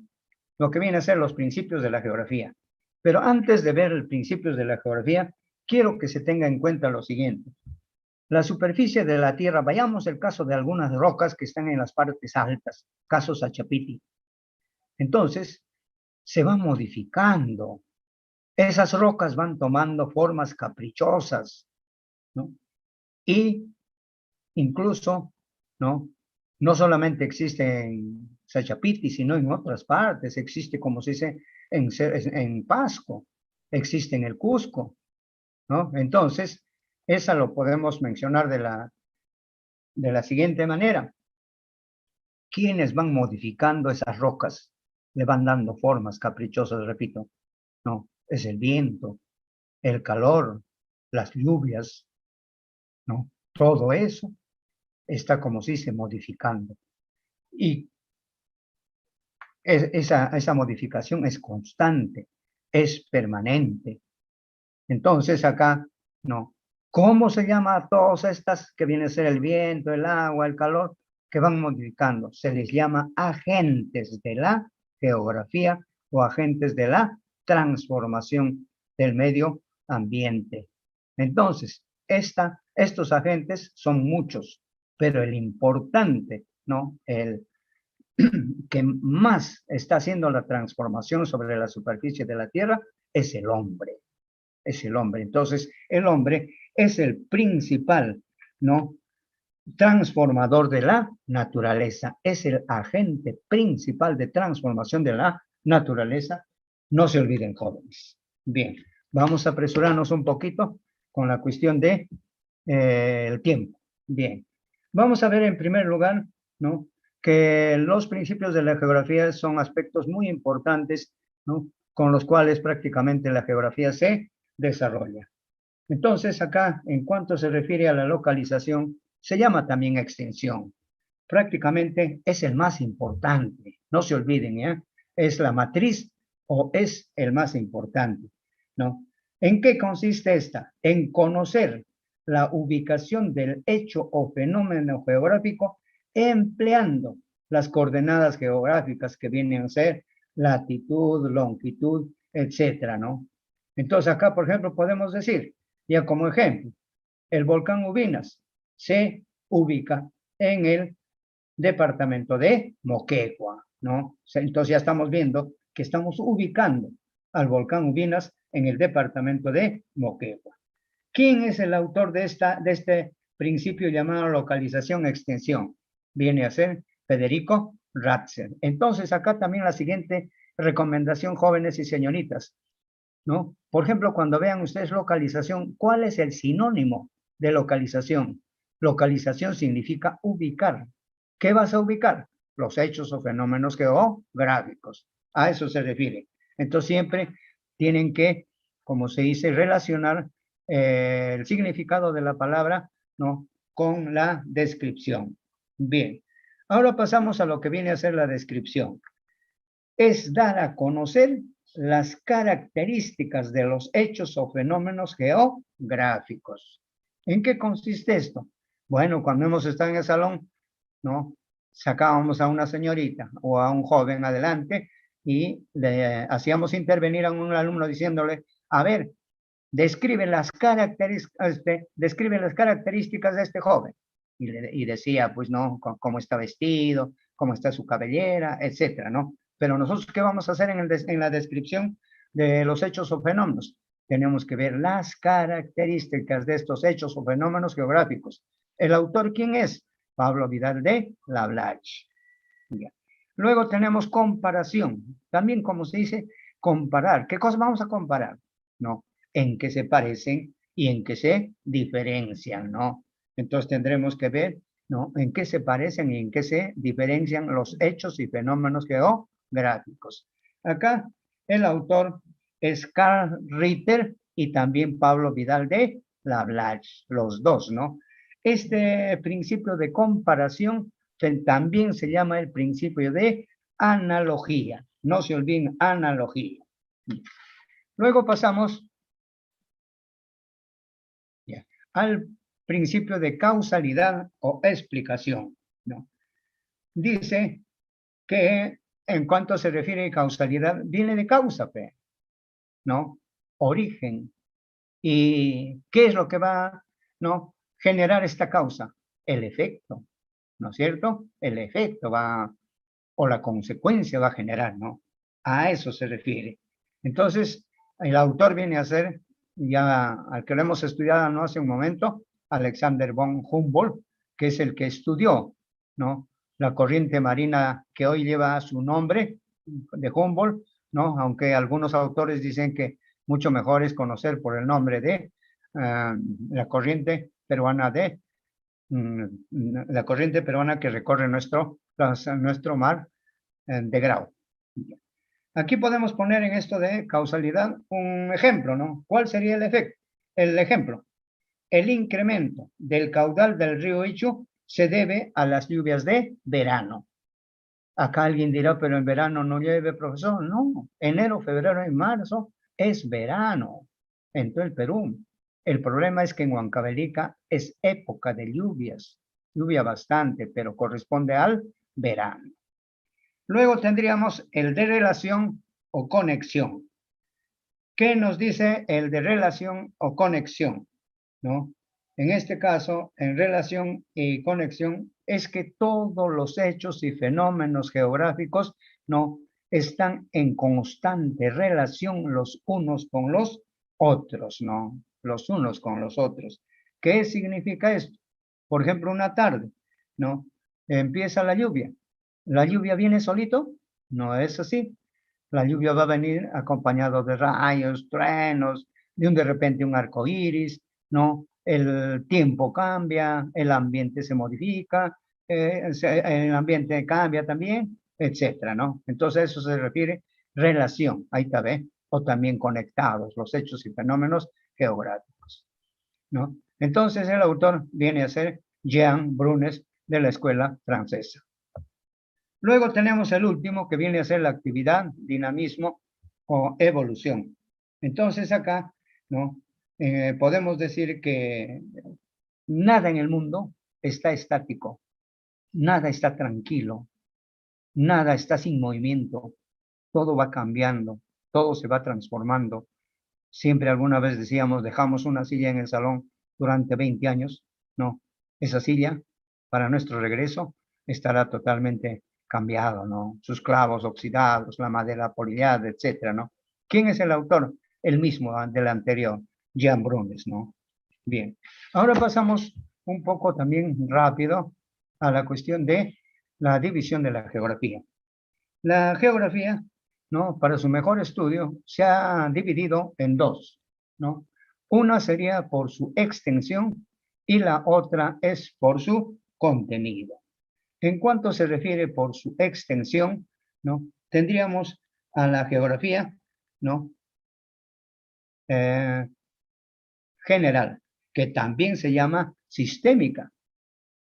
lo que viene a ser los principios de la geografía. Pero antes de ver los principios de la geografía, quiero que se tenga en cuenta lo siguiente. La superficie de la Tierra, vayamos al caso de algunas rocas que están en las partes altas, caso Sachapiti. Entonces, se va modificando. Esas rocas van tomando formas caprichosas, ¿no? Y incluso, ¿no? No solamente existe en Sachapiti, sino en otras partes. Existe, como se dice, en Pasco. Existe en el Cusco, ¿no? Entonces, esa lo podemos mencionar de la siguiente manera. ¿Quiénes van modificando esas rocas? Le van dando formas caprichosas, repito. No, es el viento, el calor, las lluvias, ¿no? Todo eso está, como se dice, modificando. Y esa modificación es constante, es permanente. Entonces acá, no. ¿Cómo se llama a todas estas que viene a ser el viento, el agua, el calor, que van modificando? Se les llama agentes de la geografía o agentes de la transformación del medio ambiente. Entonces, estos agentes son muchos, pero el importante, ¿no? El que más está haciendo la transformación sobre la superficie de la Tierra es el hombre. Es el hombre. Entonces, el hombre es el principal, ¿no? Transformador de la naturaleza. Es el agente principal de transformación de la naturaleza. No se olviden, jóvenes. Bien, vamos a apresurarnos un poquito con la cuestión de el tiempo. Bien, vamos a ver en primer lugar, ¿no? Que los principios de la geografía son aspectos muy importantes, ¿no? Con los cuales prácticamente la geografía se desarrolla. Entonces, acá, en cuanto se refiere a la localización, se llama también extensión. Prácticamente es el más importante, no se olviden, ¿ya? Es la matriz o es el más importante, ¿no? ¿En qué consiste esta? En conocer la ubicación del hecho o fenómeno geográfico empleando las coordenadas geográficas que vienen a ser latitud, longitud, etcétera, ¿no? Entonces acá, por ejemplo, podemos decir, ya como ejemplo, el volcán Ubinas se ubica en el departamento de Moquegua, ¿no? Entonces ya estamos viendo que estamos ubicando al volcán Ubinas en el departamento de Moquegua. ¿Quién es el autor de este principio llamado localización-extensión? Viene a ser Federico Ratzel. Entonces, acá también la siguiente recomendación, jóvenes y señoritas, ¿no? Por ejemplo, cuando vean ustedes localización, ¿cuál es el sinónimo de localización? Localización significa ubicar. ¿Qué vas a ubicar? Los hechos o fenómenos geográficos. A eso se refiere. Entonces, siempre tienen que, como se dice, relacionar el significado de la palabra, ¿no? Con la descripción. Bien, ahora pasamos a lo que viene a ser la descripción. Es dar a conocer las características de los hechos o fenómenos geográficos. ¿En qué consiste esto? Bueno, cuando hemos estado en el salón, ¿no? Sacábamos a una señorita o a un joven adelante y le hacíamos intervenir a un alumno diciéndole, a ver, describe las características de este joven. Y decía, pues no, cómo está vestido, cómo está su cabellera, etcétera, ¿no? Pero nosotros, ¿qué vamos a hacer en la descripción de los hechos o fenómenos? Tenemos que ver las características de estos hechos o fenómenos geográficos. ¿El autor quién es? Pablo Vidal de Lablache. Luego tenemos comparación. También, como se dice, comparar. ¿Qué cosas vamos a comparar? No, en qué se parecen y en qué se diferencian, ¿no? Entonces tendremos que ver, ¿no? En qué se parecen y en qué se diferencian los hechos y fenómenos geográficos. Acá el autor es Carl Ritter y también Pablo Vidal de Lablache, los dos, ¿no? Este principio de comparación también se llama el principio de analogía. No se olviden, analogía. Luego pasamos al principio de causalidad o explicación, ¿no? Dice que en cuanto se refiere a causalidad, viene de causa, ¿no? Origen. ¿Y qué es lo que va, ¿no? Generar esta causa? El efecto, ¿no es cierto? El efecto va, o la consecuencia va a generar, ¿no? A eso se refiere. Entonces, el autor viene a ser, ya al que lo hemos estudiado no hace un momento, Alexander von Humboldt, que es el que estudió, ¿no? La corriente marina que hoy lleva su nombre, de Humboldt, ¿no? Aunque algunos autores dicen que mucho mejor es conocer por el nombre de la corriente peruana la corriente peruana que recorre nuestro mar de Grau. Aquí podemos poner en esto de causalidad un ejemplo, ¿no? ¿Cuál sería el efecto? El ejemplo. El incremento del caudal del río Ichu se debe a las lluvias de verano. Acá alguien dirá, pero en verano no llueve, profesor. No, enero, febrero y marzo es verano en todo el Perú. El problema es que en Huancavelica es época de lluvias, lluvia bastante, pero corresponde al verano. Luego tendríamos el de relación o conexión. ¿Qué nos dice el de relación o conexión? ¿No? En este caso, en relación y conexión, es que todos los hechos y fenómenos geográficos no están en constante relación los unos con los otros, ¿no? Los unos con los otros. ¿Qué significa esto? Por ejemplo, una tarde, ¿no? Empieza la lluvia. ¿La lluvia viene solito? No es así. La lluvia va a venir acompañado de rayos, truenos, de repente un arco iris, ¿no? El tiempo cambia, el ambiente se modifica, el ambiente cambia también, etcétera, ¿no? Entonces eso se refiere relación, ahí está, ¿ve? O también conectados, los hechos y fenómenos geográficos, ¿no? Entonces el autor viene a ser Jean Brunes de la escuela francesa. Luego tenemos el último que viene a ser la actividad, dinamismo o evolución. Entonces acá, ¿no? Podemos decir que nada en el mundo está estático, nada está tranquilo, nada está sin movimiento, todo va cambiando, todo se va transformando. Siempre alguna vez decíamos, dejamos una silla en el salón durante 20 años, no, esa silla para nuestro regreso estará totalmente cambiado, ¿no? Sus clavos oxidados, la madera polillada, etcétera, ¿no? ¿Quién es el autor? El mismo del anterior, Jean Brunes, ¿no? Bien, ahora pasamos un poco también rápido a la cuestión de la división de la geografía. La geografía, ¿no? Para su mejor estudio se ha dividido en dos, ¿no? Una sería por su extensión y la otra es por su contenido. En cuanto se refiere por su extensión, ¿no? Tendríamos a la geografía, ¿no? General, que también se llama sistémica,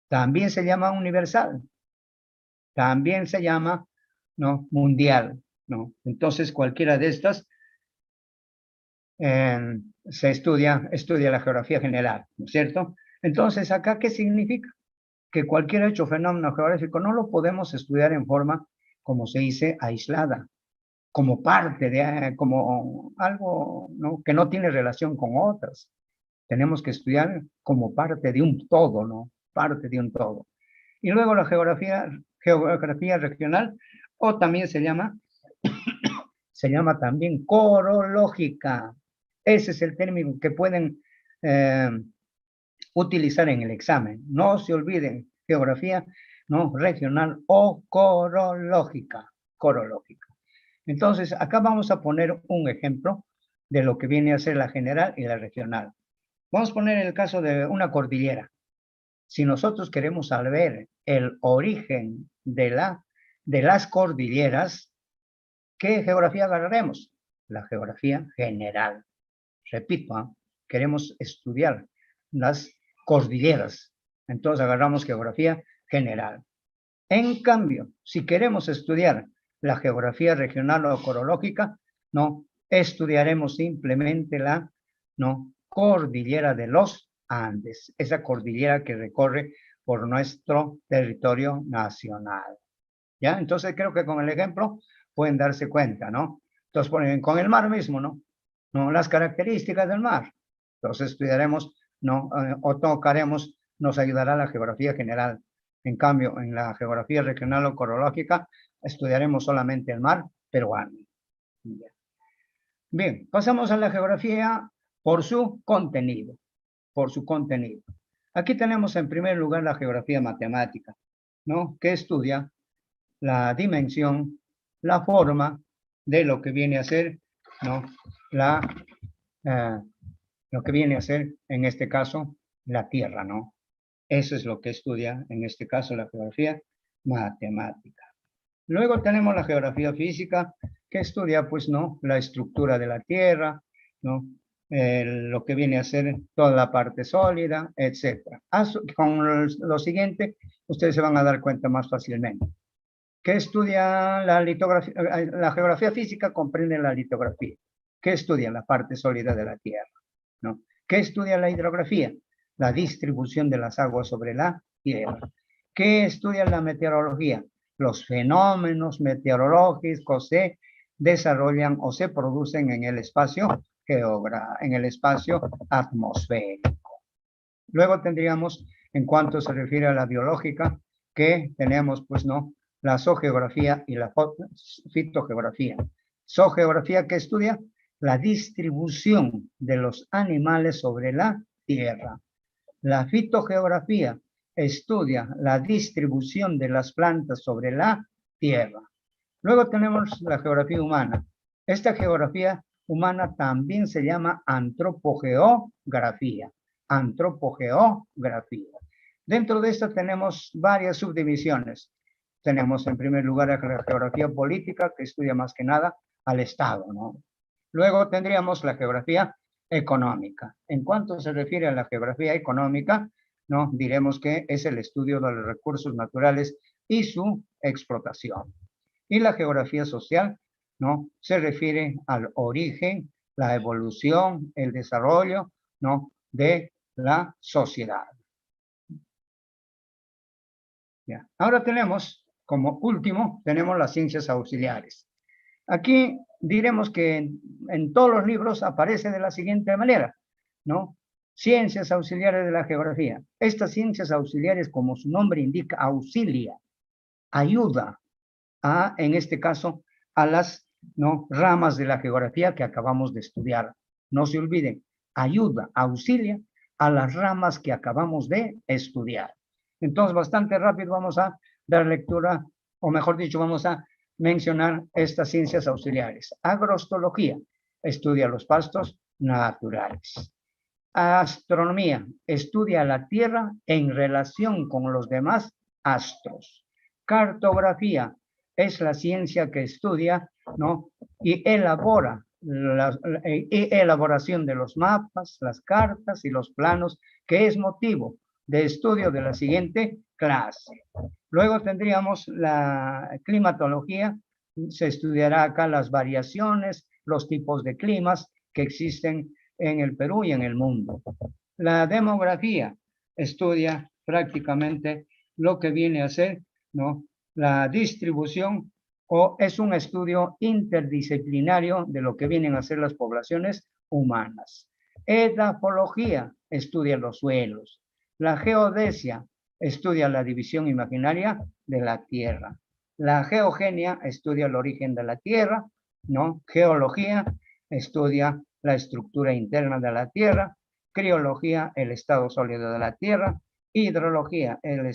también se llama universal, también se llama, ¿no? Mundial, ¿no? Entonces cualquiera de estas se estudia la geografía general, ¿no es cierto? Entonces acá, ¿qué significa? Que cualquier hecho fenómeno geográfico no lo podemos estudiar en forma, como se dice, aislada, como parte de, como algo, ¿no? Que no tiene relación con otras. Tenemos que estudiar como parte de un todo, ¿no? Parte de un todo. Y luego la geografía regional, o también se llama también corológica. Ese es el término que pueden utilizar en el examen. No se olviden, geografía, ¿no? Regional o corológica. Corológica. Entonces, acá vamos a poner un ejemplo de lo que viene a ser la general y la regional. Vamos a poner el caso de una cordillera. Si nosotros queremos saber el origen de las cordilleras, ¿qué geografía agarraremos? La geografía general. Repito, ¿eh? Queremos estudiar las cordilleras. Entonces agarramos geografía general. En cambio, si queremos estudiar la geografía regional o corológica, no, estudiaremos simplemente la, no, cordillera de los Andes, esa cordillera que recorre por nuestro territorio nacional. ¿Ya? Entonces creo que con el ejemplo pueden darse cuenta, ¿no? Entonces ponen con el mar mismo, ¿no? ¿No? Las características del mar. Entonces estudiaremos, ¿no? O tocaremos, nos ayudará la geografía general. En cambio, en la geografía regional o corológica, estudiaremos solamente el mar peruano. Bien, pasamos a la geografía por su contenido. Por su contenido. Aquí tenemos en primer lugar la geografía matemática, ¿no? Que estudia la dimensión, la forma de lo que viene a ser, ¿no? Lo que viene a ser, en este caso, la Tierra, ¿no? Eso es lo que estudia, en este caso, la geografía matemática. Luego tenemos la geografía física, que estudia, pues, ¿no? La estructura de la Tierra, ¿no? Lo que viene a ser toda la parte sólida, etc. Con lo siguiente, ustedes se van a dar cuenta más fácilmente. ¿Qué estudia la litografía? La geografía física comprende la litografía. ¿Qué estudia? La parte sólida de la Tierra, ¿no? ¿Qué estudia la hidrografía? La distribución de las aguas sobre la Tierra. ¿Qué estudia la meteorología? Los fenómenos meteorológicos se desarrollan o se producen en el espacio atmosférico. Luego tendríamos, en cuanto se refiere a la biológica, que tenemos, pues no, la zoogeografía y la fitogeografía. Zoogeografía que estudia la distribución de los animales sobre la tierra. La fitogeografía estudia la distribución de las plantas sobre la tierra. Luego tenemos la geografía humana. Esta geografía humana también se llama antropogeografía. Antropogeografía. Dentro de esta tenemos varias subdivisiones. Tenemos en primer lugar la geografía política, que estudia más que nada al Estado, ¿no? Luego tendríamos la geografía económica. En cuanto se refiere a la geografía económica, ¿no? Diremos que es el estudio de los recursos naturales y su explotación. Y la geografía social, ¿no? Se refiere al origen, la evolución, el desarrollo, ¿no? De la sociedad. Ya. Ahora tenemos, como último, tenemos las ciencias auxiliares. Aquí diremos que en todos los libros aparece de la siguiente manera, ¿no? Ciencias auxiliares de la geografía. Estas ciencias auxiliares, como su nombre indica, auxilia, ayuda a, en este caso, a las, ¿no?, ramas de la geografía que acabamos de estudiar. No se olviden, ayuda, auxilia a las ramas que acabamos de estudiar. Entonces, bastante rápido vamos a dar lectura, o mejor dicho, vamos a mencionar estas ciencias auxiliares. Agrostología, estudia los pastos naturales. Astronomía, estudia la Tierra en relación con los demás astros. Cartografía, es la ciencia que estudia, ¿no?, y elabora la elaboración de los mapas, las cartas y los planos, que es motivo de estudio de la siguiente clase. Luego tendríamos la climatología. Se estudiará acá las variaciones, los tipos de climas que existen en el Perú y en el mundo. La demografía estudia prácticamente lo que viene a ser, ¿no?, la distribución, o es un estudio interdisciplinario de lo que vienen a ser las poblaciones humanas. Edafología estudia los suelos. La geodesia estudia la división imaginaria de la Tierra. La geogenia estudia el origen de la Tierra, ¿no? Geología estudia la estructura interna de la Tierra. Criología, el estado sólido de la Tierra. Hidrología, el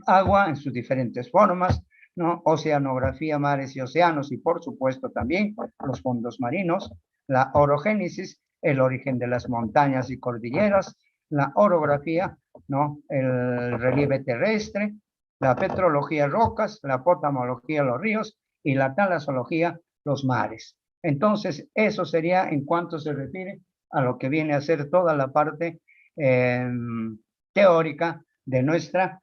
agua en sus diferentes formas, ¿no? Oceanografía, mares y océanos, y por supuesto también los fondos marinos. La orogénesis, el origen de las montañas y cordilleras. La orografía, ¿no?, el relieve terrestre. La petrología, rocas. La potamología, los ríos. Y la talasología, los mares. Entonces, eso sería en cuanto se refiere a lo que viene a ser toda la parte teórica de nuestra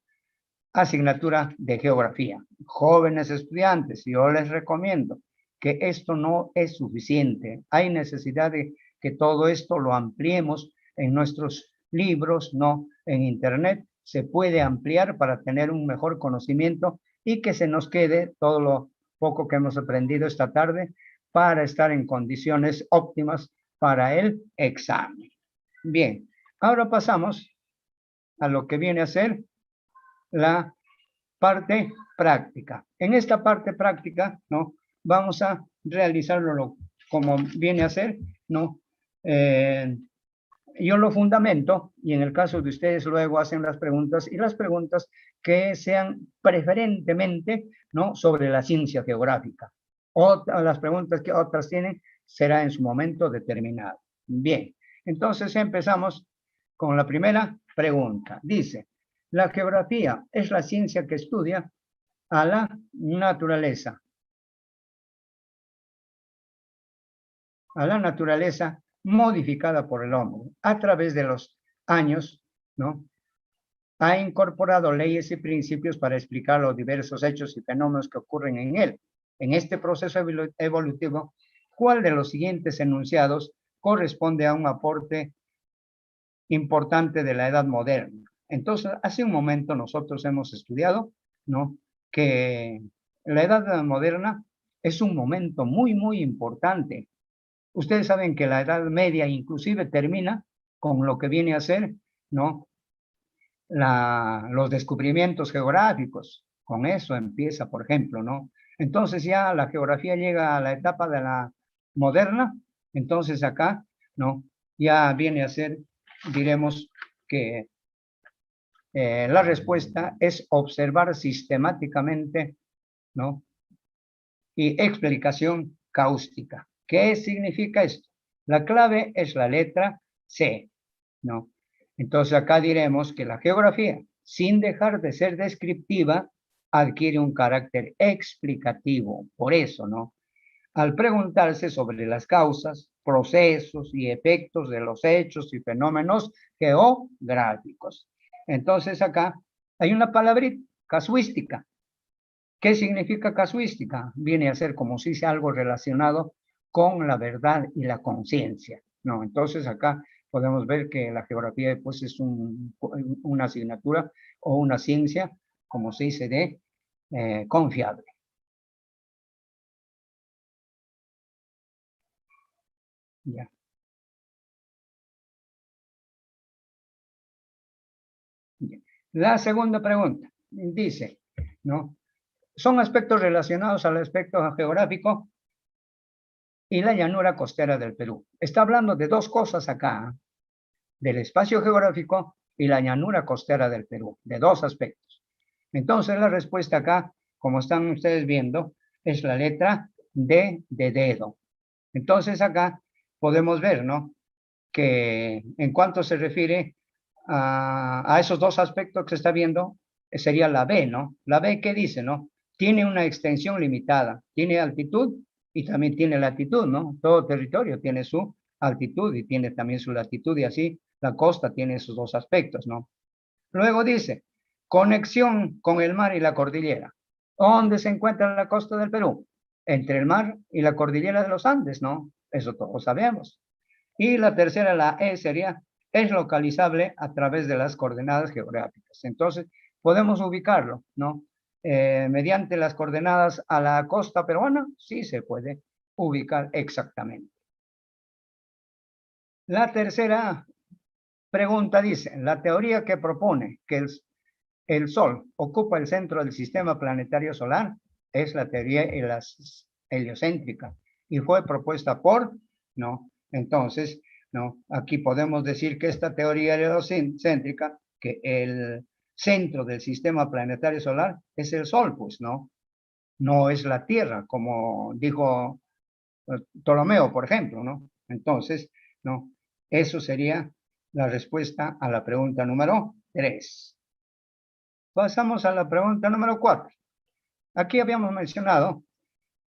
asignatura de geografía. Jóvenes estudiantes, yo les recomiendo que esto no es suficiente. Hay necesidad de que todo esto lo ampliemos en nuestros libros, no en internet. Se puede ampliar para tener un mejor conocimiento y que se nos quede todo lo poco que hemos aprendido esta tarde para estar en condiciones óptimas para el examen. Bien, ahora pasamos a lo que viene a ser la parte práctica. En esta parte práctica, ¿no?, vamos a realizarlo como viene a ser, ¿no? Yo lo fundamento, y en el caso de ustedes luego hacen las preguntas, y las preguntas que sean preferentemente, ¿no?, sobre la ciencia geográfica. Las preguntas que otras tienen será en su momento determinado. Bien, entonces empezamos con la primera pregunta. Dice, la geografía es la ciencia que estudia a la naturaleza. A la naturaleza modificada por el hombre. A través de los años, ¿no?, ha incorporado leyes y principios para explicar los diversos hechos y fenómenos que ocurren en él. En este proceso evolutivo, ¿cuál de los siguientes enunciados corresponde a un aporte importante de la edad moderna? Entonces, hace un momento nosotros hemos estudiado, ¿no?, que la edad moderna es un momento muy, muy importante. Ustedes saben que la Edad Media inclusive termina con lo que viene a ser, ¿no? Los descubrimientos geográficos. Con eso empieza, por ejemplo, ¿no? Entonces ya la geografía llega a la etapa de la moderna, entonces acá, ¿no? Ya viene a ser, diremos que la respuesta es observar sistemáticamente, ¿no? Y explicación cáustica. ¿Qué significa esto? La clave es la letra C, ¿no? Entonces acá diremos que la geografía, sin dejar de ser descriptiva, adquiere un carácter explicativo. Por eso, ¿no? Al preguntarse sobre las causas, procesos y efectos de los hechos y fenómenos geográficos. Entonces acá hay una palabrita, casuística. ¿Qué significa casuística? Viene a ser como si sea algo relacionado con la verdad y la conciencia, ¿no? Entonces acá podemos ver que la geografía pues es una asignatura o una ciencia, como se dice, de confiable. Ya. La segunda pregunta dice, ¿no? Son aspectos relacionados al aspecto geográfico y la llanura costera del Perú. Está hablando de dos cosas acá, del espacio geográfico y la llanura costera del Perú, de dos aspectos. Entonces la respuesta acá, como están ustedes viendo, es la letra D de dedo. Entonces acá podemos ver, ¿no? Que en cuanto se refiere a esos dos aspectos que se está viendo, sería la B, ¿no? La B, ¿qué dice, no? Tiene una extensión limitada, tiene altitud y también tiene latitud, ¿no? Todo territorio tiene su altitud y tiene también su latitud y así la costa tiene esos dos aspectos, ¿no? Luego dice, conexión con el mar y la cordillera. ¿Dónde se encuentra la costa del Perú? Entre el mar y la cordillera de los Andes, ¿no? Eso todos sabemos. Y la tercera, la E, sería, es localizable a través de las coordenadas geográficas. Entonces, podemos ubicarlo, ¿no? Mediante las coordenadas a la costa peruana, sí se puede ubicar exactamente. La tercera pregunta dice, la teoría que propone que el Sol ocupa el centro del sistema planetario solar es la teoría heliocéntrica y fue propuesta por, ¿no? Entonces, ¿no? Aquí podemos decir que esta teoría heliocéntrica, que el centro del sistema planetario solar es el Sol, pues, ¿no? No es la Tierra, como dijo Ptolomeo, por ejemplo, ¿no? Entonces, ¿no? Eso sería la respuesta a la pregunta número 3. Pasamos a la pregunta número 4. Aquí habíamos mencionado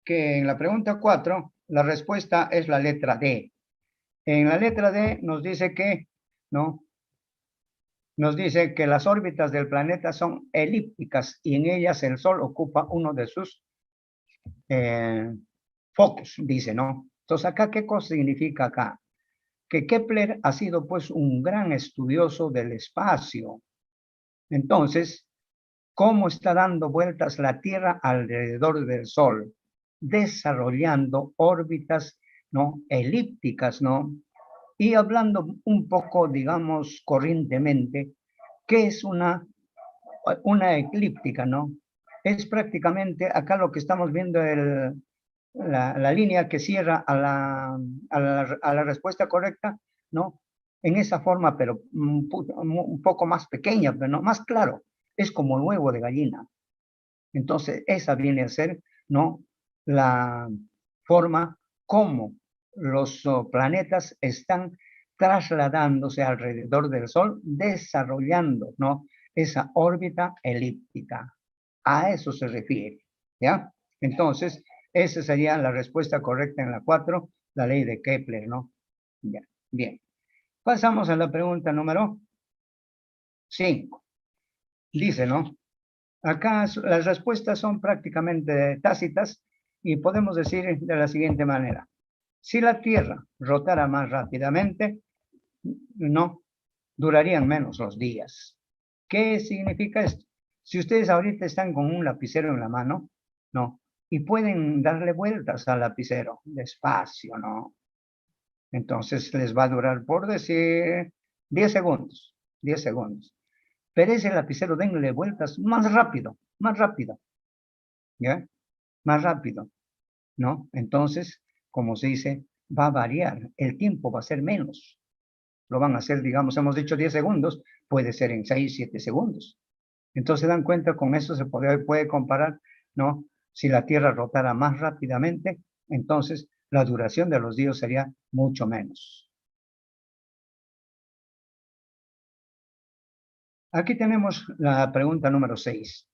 que en la pregunta 4 la respuesta es la letra D. En la letra D nos dice que, ¿no? Nos dice que las órbitas del planeta son elípticas y en ellas el Sol ocupa uno de sus focos, dice, ¿no? Entonces, acá, ¿qué cosa significa acá? Que Kepler ha sido, pues, un gran estudioso del espacio. Entonces, ¿cómo está dando vueltas la Tierra alrededor del Sol? Desarrollando órbitas, ¿no? Elípticas, ¿no? Y hablando un poco, digamos, corrientemente, ¿qué es una eclíptica, no? Es prácticamente acá lo que estamos viendo, la línea que cierra a la respuesta correcta, ¿no? En esa forma, pero un poco más pequeña, pero no, más claro. Es como el huevo de gallina. Entonces, esa viene a ser, ¿no? La forma como los planetas están trasladándose alrededor del Sol, desarrollando, ¿no? Esa órbita elíptica. A eso se refiere, ¿ya? Entonces, esa sería la respuesta correcta en la 4, la ley de Kepler, ¿no? Ya, bien. Pasamos a la pregunta número 5. Dice, ¿no? Acá las respuestas son prácticamente tácitas y podemos decir de la siguiente manera. Si la Tierra rotara más rápidamente, no, durarían menos los días. ¿Qué significa esto? Si ustedes ahorita están con un lapicero en la mano, no, y pueden darle vueltas al lapicero, despacio, ¿no? Entonces les va a durar, por decir, 10 segundos, 10 segundos. Pero ese lapicero denle vueltas más rápido, ¿ya? Más rápido, ¿no? Entonces, como se dice, va a variar, el tiempo va a ser menos. Lo van a hacer, digamos, hemos dicho 10 segundos, puede ser en 6, 7 segundos. Entonces, dan cuenta, con eso se puede comparar, ¿no? Si la Tierra rotara más rápidamente, entonces la duración de los días sería mucho menos. Aquí tenemos la pregunta número 6.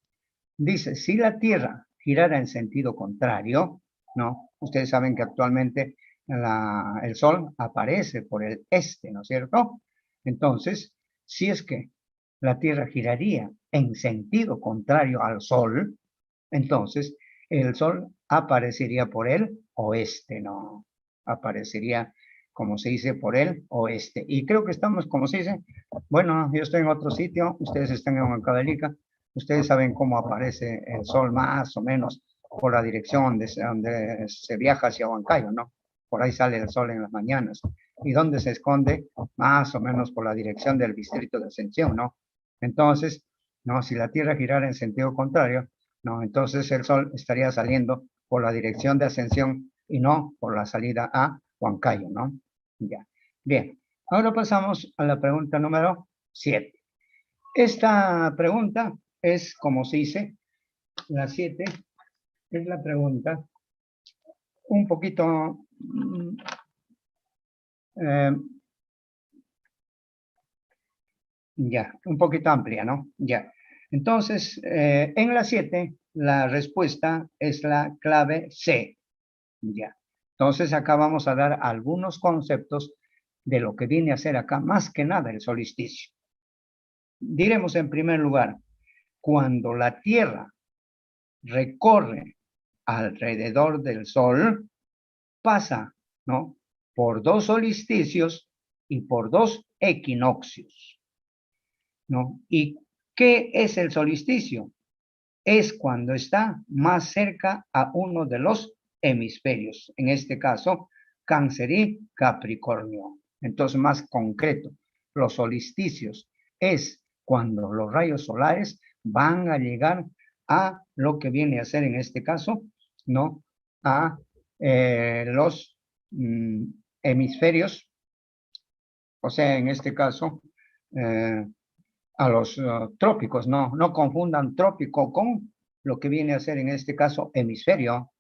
Dice, si la Tierra girara en sentido contrario, ¿no? Ustedes saben que actualmente el Sol aparece por el este, ¿no es cierto? Entonces, si es que la Tierra giraría en sentido contrario al Sol, entonces el Sol aparecería por el oeste, ¿no? Aparecería, como se dice, por el oeste. Y creo que estamos, como se dice, bueno, yo estoy en otro sitio, ustedes están en Huancavelica, ustedes saben cómo aparece el Sol más o menos por la dirección de donde se viaja hacia Huancayo, ¿no? Por ahí sale el Sol en las mañanas. ¿Y dónde se esconde? Más o menos por la dirección del distrito de Ascensión, ¿no? Entonces, no, si la Tierra girara en sentido contrario, no, entonces el Sol estaría saliendo por la dirección de Ascensión y no por la salida a Huancayo, ¿no? Ya. Bien, ahora pasamos a la pregunta número 7. Esta pregunta es, como se dice, la 7, es la pregunta un poquito ya, un poquito amplia, ¿no? Ya. Entonces, en la 7, la respuesta es la clave C. Ya. Entonces, acá vamos a dar algunos conceptos de lo que viene a ser acá, más que nada, el solsticio. Diremos en primer lugar, cuando la Tierra recorre alrededor del Sol, pasa, ¿no? Por 2 solsticios y por 2 equinoccios, ¿no? ¿Y qué es el solsticio? Es cuando está más cerca a uno de los hemisferios, en este caso, Cáncer y Capricornio. Entonces, más concreto, los solsticios es cuando los rayos solares van a llegar a lo que viene a ser, en este caso, ¿no? A los hemisferios, o sea, en este caso, a los trópicos, no confundan trópico con lo que viene a ser en este caso hemisferio.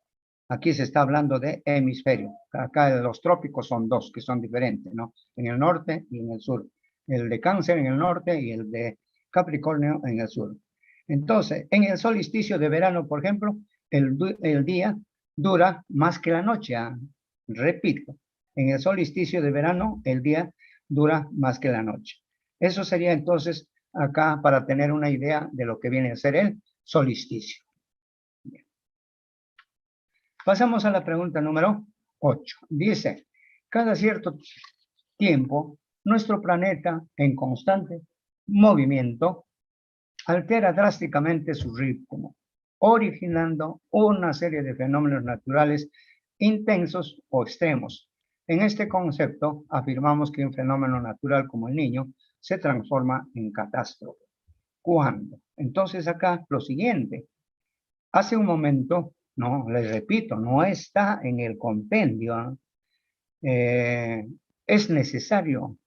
Aquí se está hablando de hemisferio. Acá los trópicos son 2 que son diferentes, ¿no? En el norte y en el sur. El de Cáncer en el norte y el de Capricornio en el sur. Entonces, en el solsticio de verano, por ejemplo, el día dura más que la noche. Repito, en el solsticio de verano, el día dura más que la noche. Eso sería entonces acá para tener una idea de lo que viene a ser el solsticio. Bien. Pasamos a la pregunta número 8. Dice, cada cierto tiempo, nuestro planeta en constante movimiento altera drásticamente su ritmo, originando una serie de fenómenos naturales intensos o extremos. En este concepto afirmamos que un fenómeno natural como el Niño se transforma en catástrofe. ¿Cuándo? Entonces acá lo siguiente. Hace un momento, no, les repito, no está en el compendio. Es necesario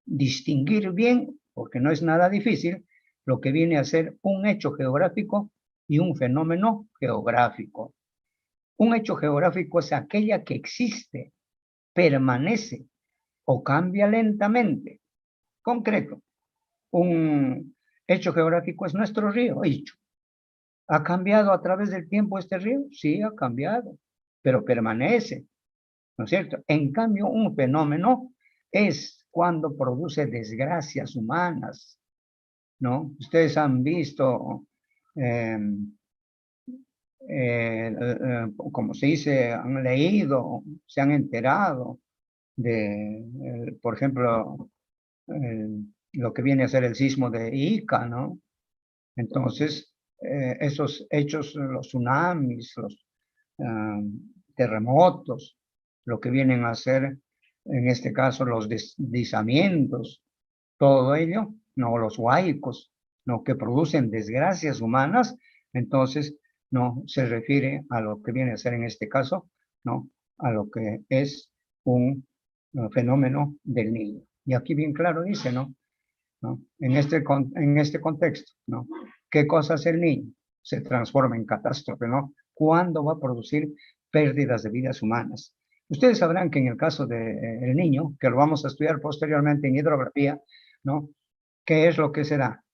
distinguir bien, porque no es nada difícil, lo que viene a ser un hecho geográfico y un fenómeno geográfico. Un hecho geográfico es aquella que existe, permanece o cambia lentamente. Concreto, un hecho geográfico es nuestro río, Ichu. ¿Ha cambiado a través del tiempo este río? Sí, ha cambiado, pero permanece, ¿no es cierto? En cambio, un fenómeno es cuando produce desgracias humanas, ¿no? Ustedes han visto, como se dice, han leído, se han enterado de, por ejemplo, lo que viene a ser el sismo de Ica, ¿no? Entonces, esos hechos, los tsunamis, los terremotos, lo que vienen a ser, en este caso, los deslizamientos, todo ello, no los huaicos, no que producen desgracias humanas, entonces no se refiere a lo que viene a ser en este caso, no a lo que es un fenómeno del niño. Y aquí bien claro dice, ¿no? En este contexto, ¿no? ¿Qué cosa hace el niño? Se transforma en catástrofe, ¿no? ¿Cuándo va a producir pérdidas de vidas humanas? Ustedes sabrán que en el caso del niño, que lo vamos a estudiar posteriormente en hidrografía, ¿no? ¿Qué es lo que se da?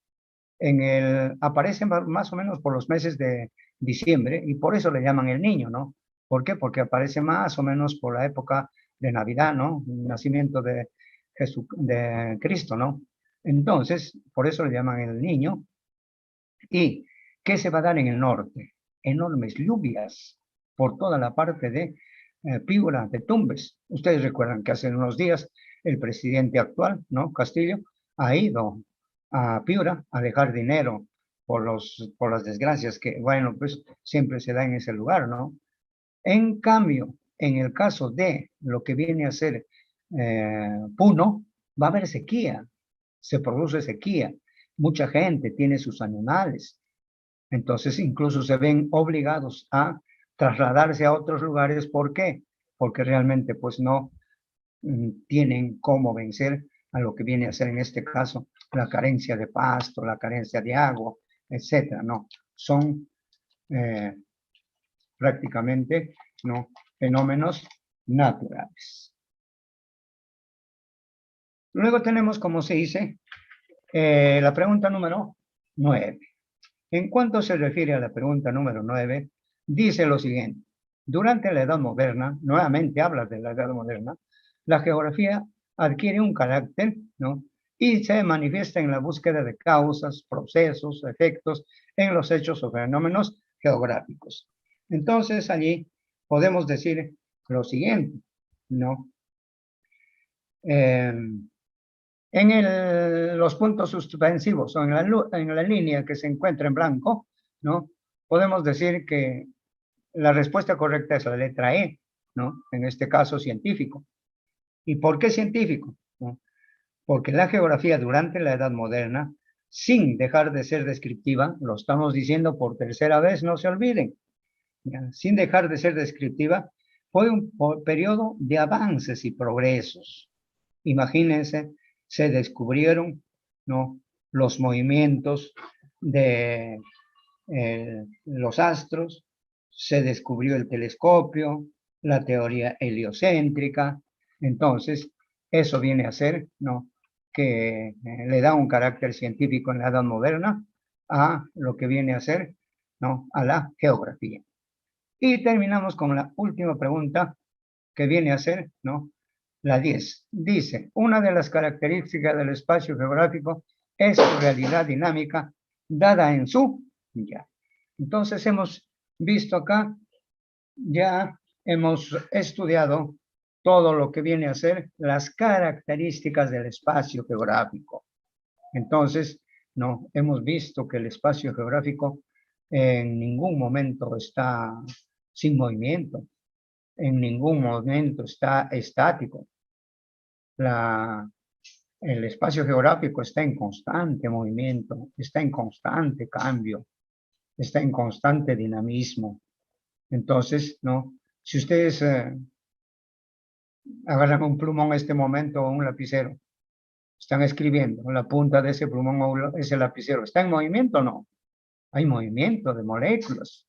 Aparece más o menos por los meses de diciembre y por eso le llaman el niño, ¿no? ¿Por qué? Porque aparece más o menos por la época de Navidad, ¿no? El nacimiento de Cristo, ¿no? Entonces, por eso le llaman el niño. ¿Y qué se va a dar en el norte? Enormes lluvias por toda la parte de Piura, de Tumbes. Ustedes recuerdan que hace unos días el presidente actual, ¿no? Castillo, ha ido a Piura a dejar dinero por las desgracias que, bueno, pues siempre se da en ese lugar, ¿no? En cambio, en el caso de lo que viene a ser Puno, va a haber sequía, se produce sequía, mucha gente tiene sus animales, entonces incluso se ven obligados a trasladarse a otros lugares. ¿Por qué? Porque realmente pues no tienen cómo vencer a lo que viene a ser en este caso la carencia de pasto, la carencia de agua, etcétera, ¿no? Son prácticamente, ¿no? Fenómenos naturales. Luego tenemos, como se dice, la pregunta número 9. En cuanto se refiere a la pregunta número 9, dice lo siguiente. Durante la Edad Moderna, nuevamente habla de la Edad Moderna, la geografía adquiere un carácter, ¿no? Y se manifiesta en la búsqueda de causas, procesos, efectos en los hechos o fenómenos geográficos. Entonces, allí podemos decir lo siguiente, ¿no? Los puntos suspensivos o en la línea que se encuentra en blanco, ¿no? Podemos decir que la respuesta correcta es la letra E, ¿no? En este caso, científico. ¿Y por qué científico? ¿No? Porque la geografía durante la Edad Moderna, sin dejar de ser descriptiva, lo estamos diciendo por tercera vez, no se olviden, ¿ya? Sin dejar de ser descriptiva, fue un periodo de avances y progresos. Imagínense, se descubrieron, ¿no? Los movimientos de los astros, se descubrió el telescopio, la teoría heliocéntrica. Entonces, eso viene a ser, ¿no? Que le da un carácter científico en la Edad Moderna a lo que viene a ser, ¿no? A la geografía. Y terminamos con la última pregunta, que viene a ser, ¿no? La 10. Dice, una de las características del espacio geográfico es su realidad dinámica dada en su ya. Entonces hemos visto acá, ya hemos estudiado todo lo que viene a ser las características del espacio geográfico. Entonces, no, hemos visto que el espacio geográfico en ningún momento está sin movimiento, en ningún momento está estático. El espacio geográfico está en constante movimiento, está en constante cambio, está en constante dinamismo. Entonces, ¿no? Si ustedes agarran un plumón en este momento o un lapicero, están escribiendo, la punta de ese plumón o ese lapicero, ¿está en movimiento o no? Hay movimiento de moléculas.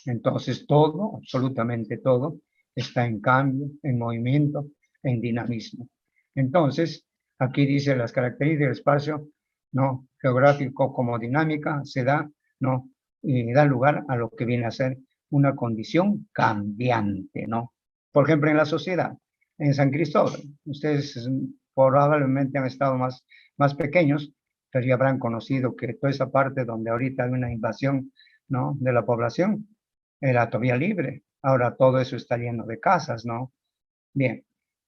Entonces todo, absolutamente todo, está en cambio, en movimiento, en dinamismo. Entonces, aquí dice las características del espacio, ¿no? Geográfico como dinámica, se da, ¿no? Y da lugar a lo que viene a ser una condición cambiante, ¿no? Por ejemplo, en la sociedad, en San Cristóbal, ustedes probablemente han estado más pequeños, pero ya habrán conocido que toda esa parte donde ahorita hay una invasión, ¿no? De la población, era todavía libre. Ahora todo eso está lleno de casas, ¿no? Bien,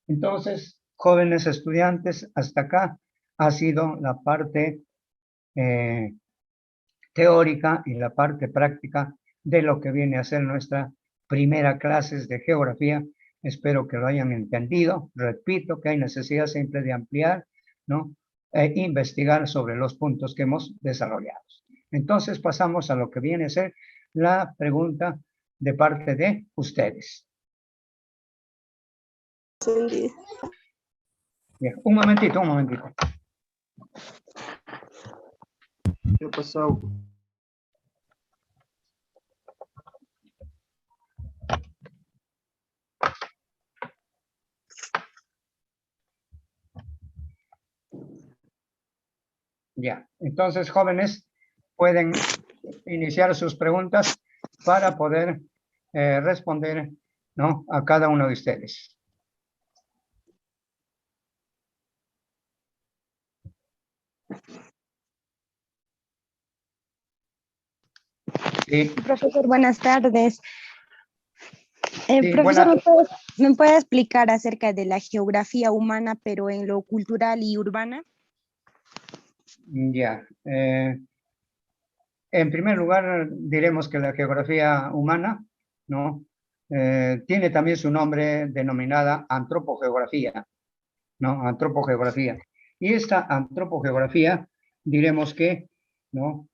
entonces, jóvenes estudiantes, hasta acá ha sido la parte teórica y la parte práctica de lo que viene a ser nuestra primera clase de geografía. Espero que lo hayan entendido. Repito que hay necesidad siempre de ampliar, ¿no? e investigar sobre los puntos que hemos desarrollado. Entonces pasamos a lo que viene a ser la pregunta de parte de ustedes. Bien, un momentito, un momentito. ¿Qué pasó? Ya, entonces jóvenes pueden iniciar sus preguntas para poder responder, ¿no?, a cada uno de ustedes. Sí, Profesor, buenas tardes. Sí, Profesor, buenas. ¿me puede explicar acerca de la geografía humana, pero en lo cultural y urbana? Ya. En primer lugar, diremos que la geografía humana, ¿no?, tiene también su nombre denominada antropogeografía, ¿no? Antropogeografía. Y esta antropogeografía, diremos que, ¿no?,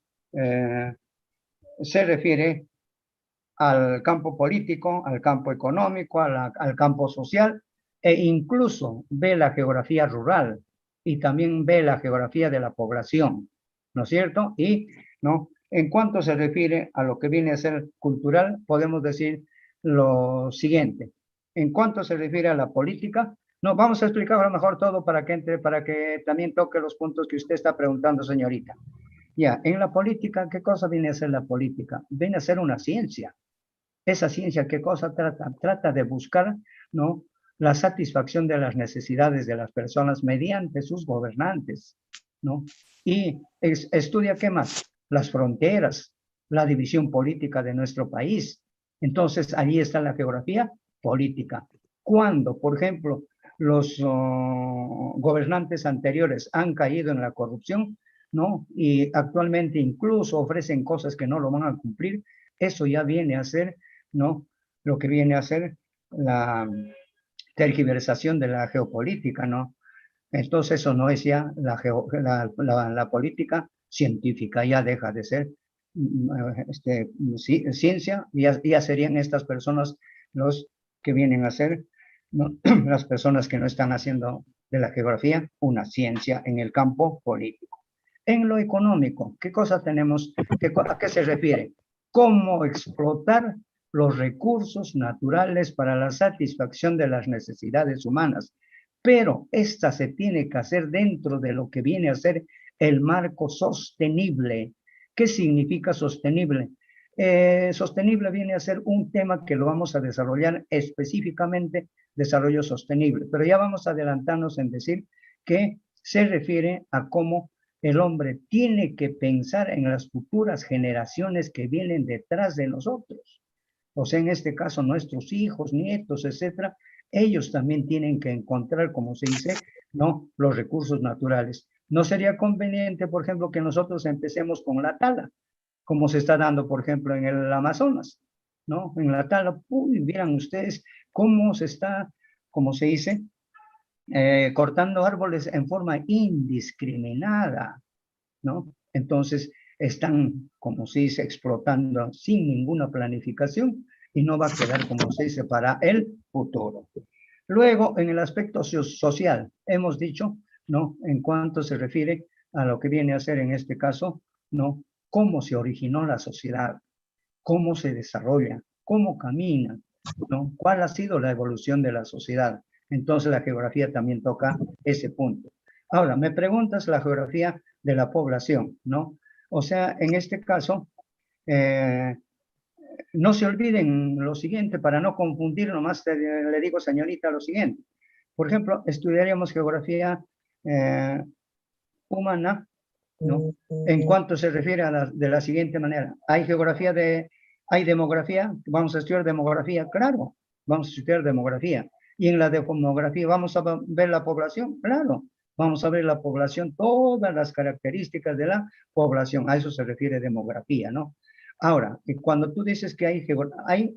se refiere al campo político, al campo económico, al campo social, e incluso ve la geografía rural y también ve la geografía de la población, ¿no es cierto? Y, ¿no?, en cuanto se refiere a lo que viene a ser cultural, podemos decir lo siguiente. En cuanto se refiere a la política, no, vamos a explicar a lo mejor todo para que entre, para que también toque los puntos que usted está preguntando, señorita. Ya, en la política, ¿qué cosa viene a ser la política? Viene a ser una ciencia. Esa ciencia, ¿qué cosa trata? Trata de buscar, ¿no?, la satisfacción de las necesidades de las personas mediante sus gobernantes, ¿no? Y estudia, ¿qué más? Las fronteras, la división política de nuestro país. Entonces, allí está la geografía política. Cuando, por ejemplo, los gobernantes anteriores han caído en la corrupción, ¿no?, y actualmente incluso ofrecen cosas que no lo van a cumplir, eso ya viene a ser, ¿no?, lo que viene a ser la tergiversación de la geopolítica, ¿no? Entonces eso no es ya la política científica, ya deja de ser ciencia, ya serían estas personas los que vienen a ser, ¿no?, las personas que no están haciendo de la geografía una ciencia en el campo político. En lo económico, ¿qué cosa tenemos? ¿A qué se refiere? ¿Cómo explotar los recursos naturales para la satisfacción de las necesidades humanas? Pero esta se tiene que hacer dentro de lo que viene a ser el marco sostenible. ¿Qué significa sostenible? Sostenible viene a ser un tema que lo vamos a desarrollar específicamente, desarrollo sostenible, pero ya vamos a adelantarnos en decir que se refiere a cómo el hombre tiene que pensar en las futuras generaciones que vienen detrás de nosotros. O sea, en este caso, nuestros hijos, nietos, etcétera, ellos también tienen que encontrar, como se dice, ¿no?, los recursos naturales. No sería conveniente, por ejemplo, que nosotros empecemos con la tala, como se está dando, por ejemplo, en el Amazonas, ¿no? En la tala, uy, vieran ustedes cómo se está, como se dice, cortando árboles en forma indiscriminada, ¿no? Entonces, están, como se dice, explotando sin ninguna planificación y no va a quedar, como se dice, para el futuro. Luego, en el aspecto social, hemos dicho, ¿no?, en cuanto se refiere a lo que viene a ser en este caso, ¿no?, cómo se originó la sociedad, cómo se desarrolla, cómo camina, ¿no?, cuál ha sido la evolución de la sociedad. Entonces, la geografía también toca ese punto. Ahora, me preguntas la geografía de la población, ¿no? O sea, en este caso, no se olviden lo siguiente, para no confundir, nomás le digo, señorita, lo siguiente. Por ejemplo, estudiaríamos geografía humana, ¿no?, en cuanto se refiere a de la siguiente manera. Hay demografía, vamos a estudiar demografía, claro, vamos a estudiar demografía. Y en la demografía vamos a ver la población, claro, vamos a ver la población, todas las características de la población, a eso se refiere demografía, ¿no? Ahora, cuando tú dices que hay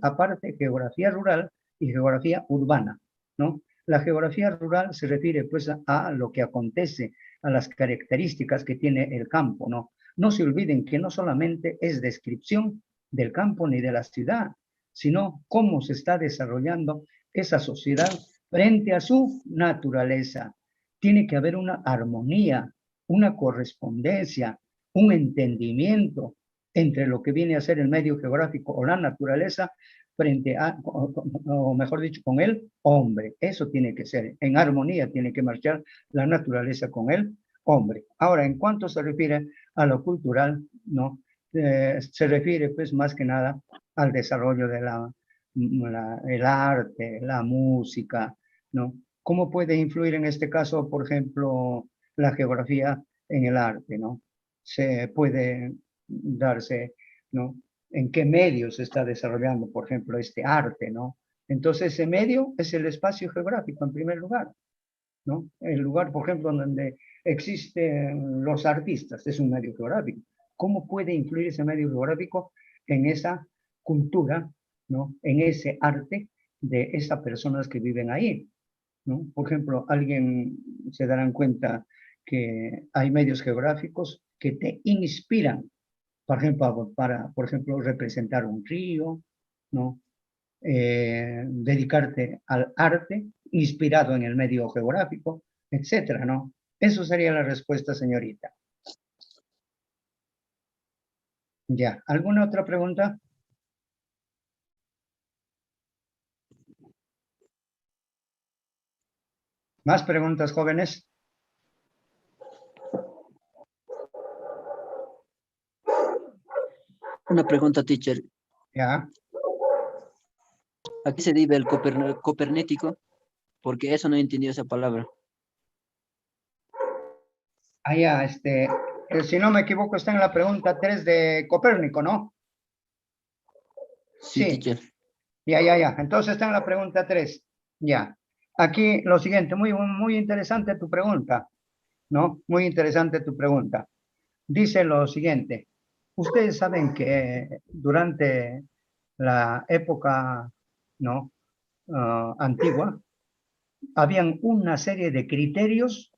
aparte geografía rural y geografía urbana, ¿no? La geografía rural se refiere pues a lo que acontece a las características que tiene el campo, ¿no? No se olviden que no solamente es descripción del campo ni de la ciudad, sino cómo se está desarrollando esa sociedad frente a su naturaleza. Tiene que haber una armonía, una correspondencia, un entendimiento entre lo que viene a ser el medio geográfico o la naturaleza frente a, o mejor dicho, con el hombre. Eso tiene que ser, en armonía tiene que marchar la naturaleza con el hombre. Ahora, en cuanto se refiere a lo cultural, ¿no? Se refiere pues más que nada al desarrollo de el arte, la música, ¿no? ¿Cómo puede influir en este caso, por ejemplo, la geografía en el arte, ¿no? Se puede darse, ¿no? En qué medio se está desarrollando, por ejemplo, este arte, ¿no? Entonces, ese medio es el espacio geográfico, en primer lugar, ¿no? El lugar, por ejemplo, donde existen los artistas, es un medio geográfico. ¿Cómo puede influir ese medio geográfico en esa cultura, ¿no? En ese arte de esas personas que viven ahí, ¿no? Por ejemplo, alguien se darán cuenta que hay medios geográficos que te inspiran, por ejemplo, para representar un río, ¿no? Dedicarte al arte inspirado en el medio geográfico, etcétera, ¿no? Eso sería la respuesta, señorita. Ya, ¿alguna otra pregunta? ¿Más preguntas, jóvenes? Una pregunta, teacher. Ya. ¿A qué se debe el copernítico? Porque eso no he entendido esa palabra. Ah, ya, si no me equivoco, está en la pregunta 3 de Copérnico, ¿no? Sí, teacher. Ya. Entonces está en la pregunta 3. Ya. Aquí lo siguiente, muy interesante tu pregunta, ¿no? Muy interesante tu pregunta. Dice lo siguiente. Ustedes saben que durante la época, ¿no? Antigua, habían una serie de criterios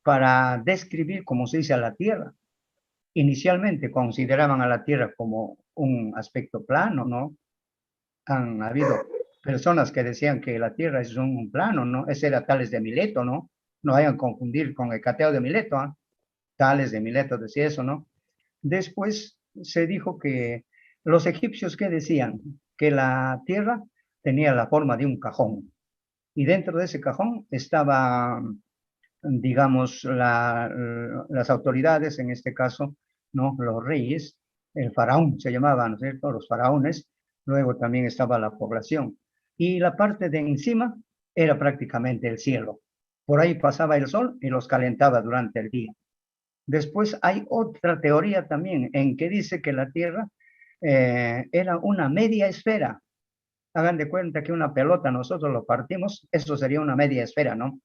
para describir, como se dice, a la Tierra. Inicialmente consideraban a la Tierra como un aspecto plano, ¿no? Han habido personas que decían que la Tierra es un plano, ¿no? Ese era Tales de Mileto, ¿no? No vayan a confundir con Hecateo de Mileto, ¿eh? Tales de Mileto decía eso, ¿no? Después se dijo que los egipcios que decían que la Tierra tenía la forma de un cajón y dentro de ese cajón estaba, digamos, las autoridades, en este caso, ¿no? Los reyes, el faraón se llamaban, ¿no es cierto? Los faraones, luego también estaba la población. Y la parte de encima era prácticamente el cielo. Por ahí pasaba el sol y los calentaba durante el día. Después hay otra teoría también en que dice que la Tierra era una media esfera. Hagan de cuenta que una pelota nosotros lo partimos, eso sería una media esfera, ¿no?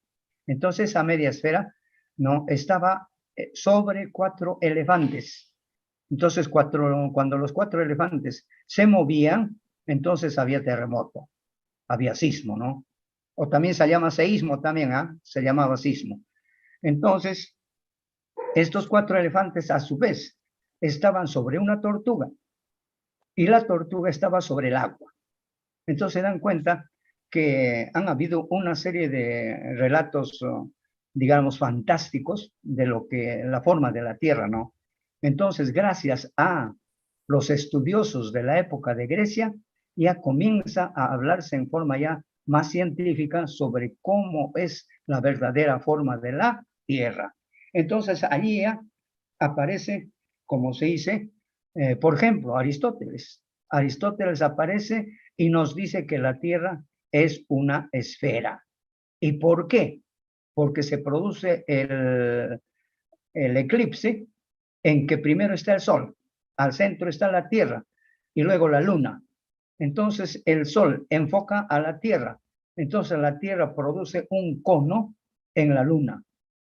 Entonces esa media esfera, ¿no? Estaba sobre 4 elefantes. Entonces cuando los 4 elefantes se movían, entonces había terremoto, había sismo, ¿no? O también se llama seísmo también, ¿ah? Se llamaba sismo. Entonces, estos 4 elefantes a su vez estaban sobre una tortuga y la tortuga estaba sobre el agua. Entonces se dan cuenta que han habido una serie de relatos, digamos, fantásticos de lo que la forma de la Tierra, ¿no? Entonces, gracias a los estudiosos de la época de Grecia, ya comienza a hablarse en forma ya más científica sobre cómo es la verdadera forma de la Tierra. Entonces, allí ya aparece, como se dice, por ejemplo, Aristóteles. Aristóteles aparece y nos dice que la Tierra es una esfera. ¿Y por qué? Porque se produce el eclipse en que primero está el Sol, al centro está la Tierra y luego la Luna. Entonces el Sol enfoca a la Tierra. Entonces la Tierra produce un cono en la Luna.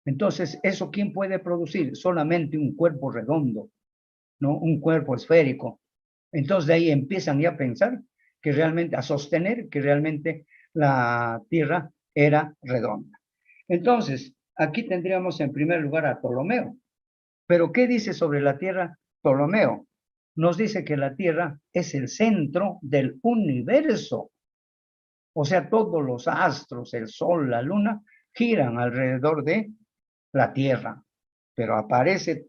Entonces, ¿eso quién puede producir? Solamente un cuerpo redondo, ¿no? Un cuerpo esférico. Entonces de ahí empiezan ya a pensar que realmente, a sostener que realmente la Tierra era redonda. Entonces, aquí tendríamos en primer lugar a Ptolomeo. Pero ¿qué dice sobre la Tierra Ptolomeo? Nos dice que la Tierra es el centro del universo. O sea, todos los astros, el Sol, la Luna, giran alrededor de la Tierra. Pero aparece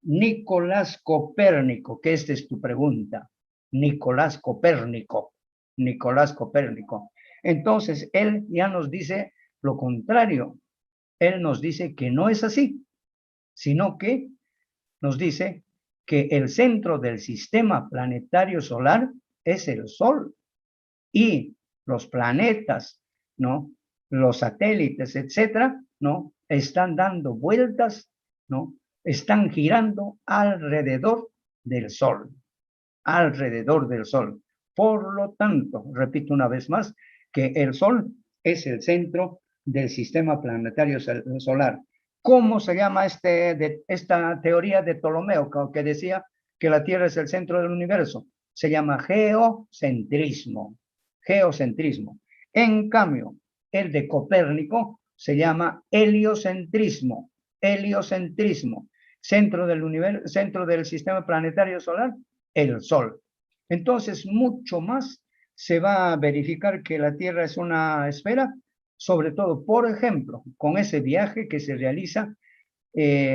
Nicolás Copérnico, que esta es tu pregunta. Nicolás Copérnico. Nicolás Copérnico. Entonces, él ya nos dice lo contrario. Él nos dice que no es así, sino que nos dice que el centro del sistema planetario solar es el Sol y los planetas, ¿no? Los satélites, etcétera, ¿no? Están dando vueltas, ¿no? Están girando alrededor del Sol, alrededor del Sol. Por lo tanto, repito una vez más, que el Sol es el centro del sistema planetario solar. ¿Cómo se llama esta teoría de Ptolomeo, que decía que la Tierra es el centro del universo? Se llama geocentrismo. Geocentrismo. En cambio, el de Copérnico se llama heliocentrismo. Heliocentrismo. Centro del universo, centro del sistema planetario solar, el Sol. Entonces, mucho más se va a verificar que la Tierra es una esfera, sobre todo, por ejemplo, con ese viaje que se realiza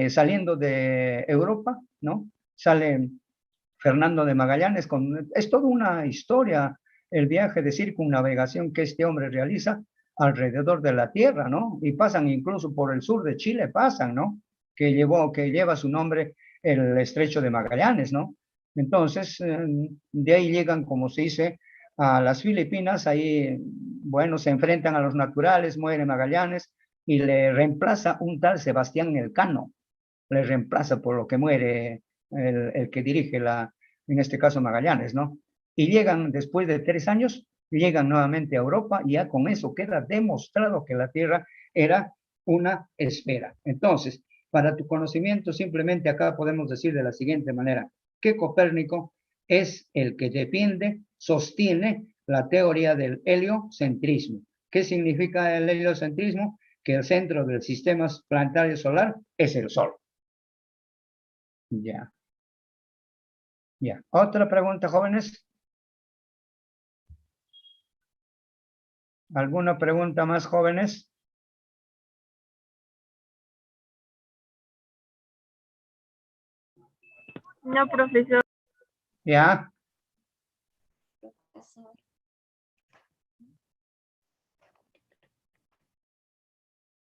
saliendo de Europa, ¿no? Sale Fernando de Magallanes, es toda una historia el viaje de circunnavegación que este hombre realiza alrededor de la Tierra, ¿no? Y pasan incluso por el sur de Chile, pasan, ¿no? Que lleva su nombre el Estrecho de Magallanes, ¿no? Entonces, de ahí llegan, como se dice, a las Filipinas, ahí, bueno, se enfrentan a los naturales, muere Magallanes y le reemplaza un tal Sebastián Elcano, le reemplaza por lo que muere el que dirige en este caso Magallanes, ¿no? Y llegan, después de 3 años, llegan nuevamente a Europa y ya con eso queda demostrado que la Tierra era una esfera. Entonces, para tu conocimiento, simplemente acá podemos decir de la siguiente manera, que Copérnico es el que defiende, sostiene la teoría del heliocentrismo. ¿Qué significa el heliocentrismo? Que el centro del sistema planetario solar es el Sol. Ya. Ya. ¿Otra pregunta, jóvenes? ¿Alguna pregunta más, jóvenes? No, profesor. ¿Ya?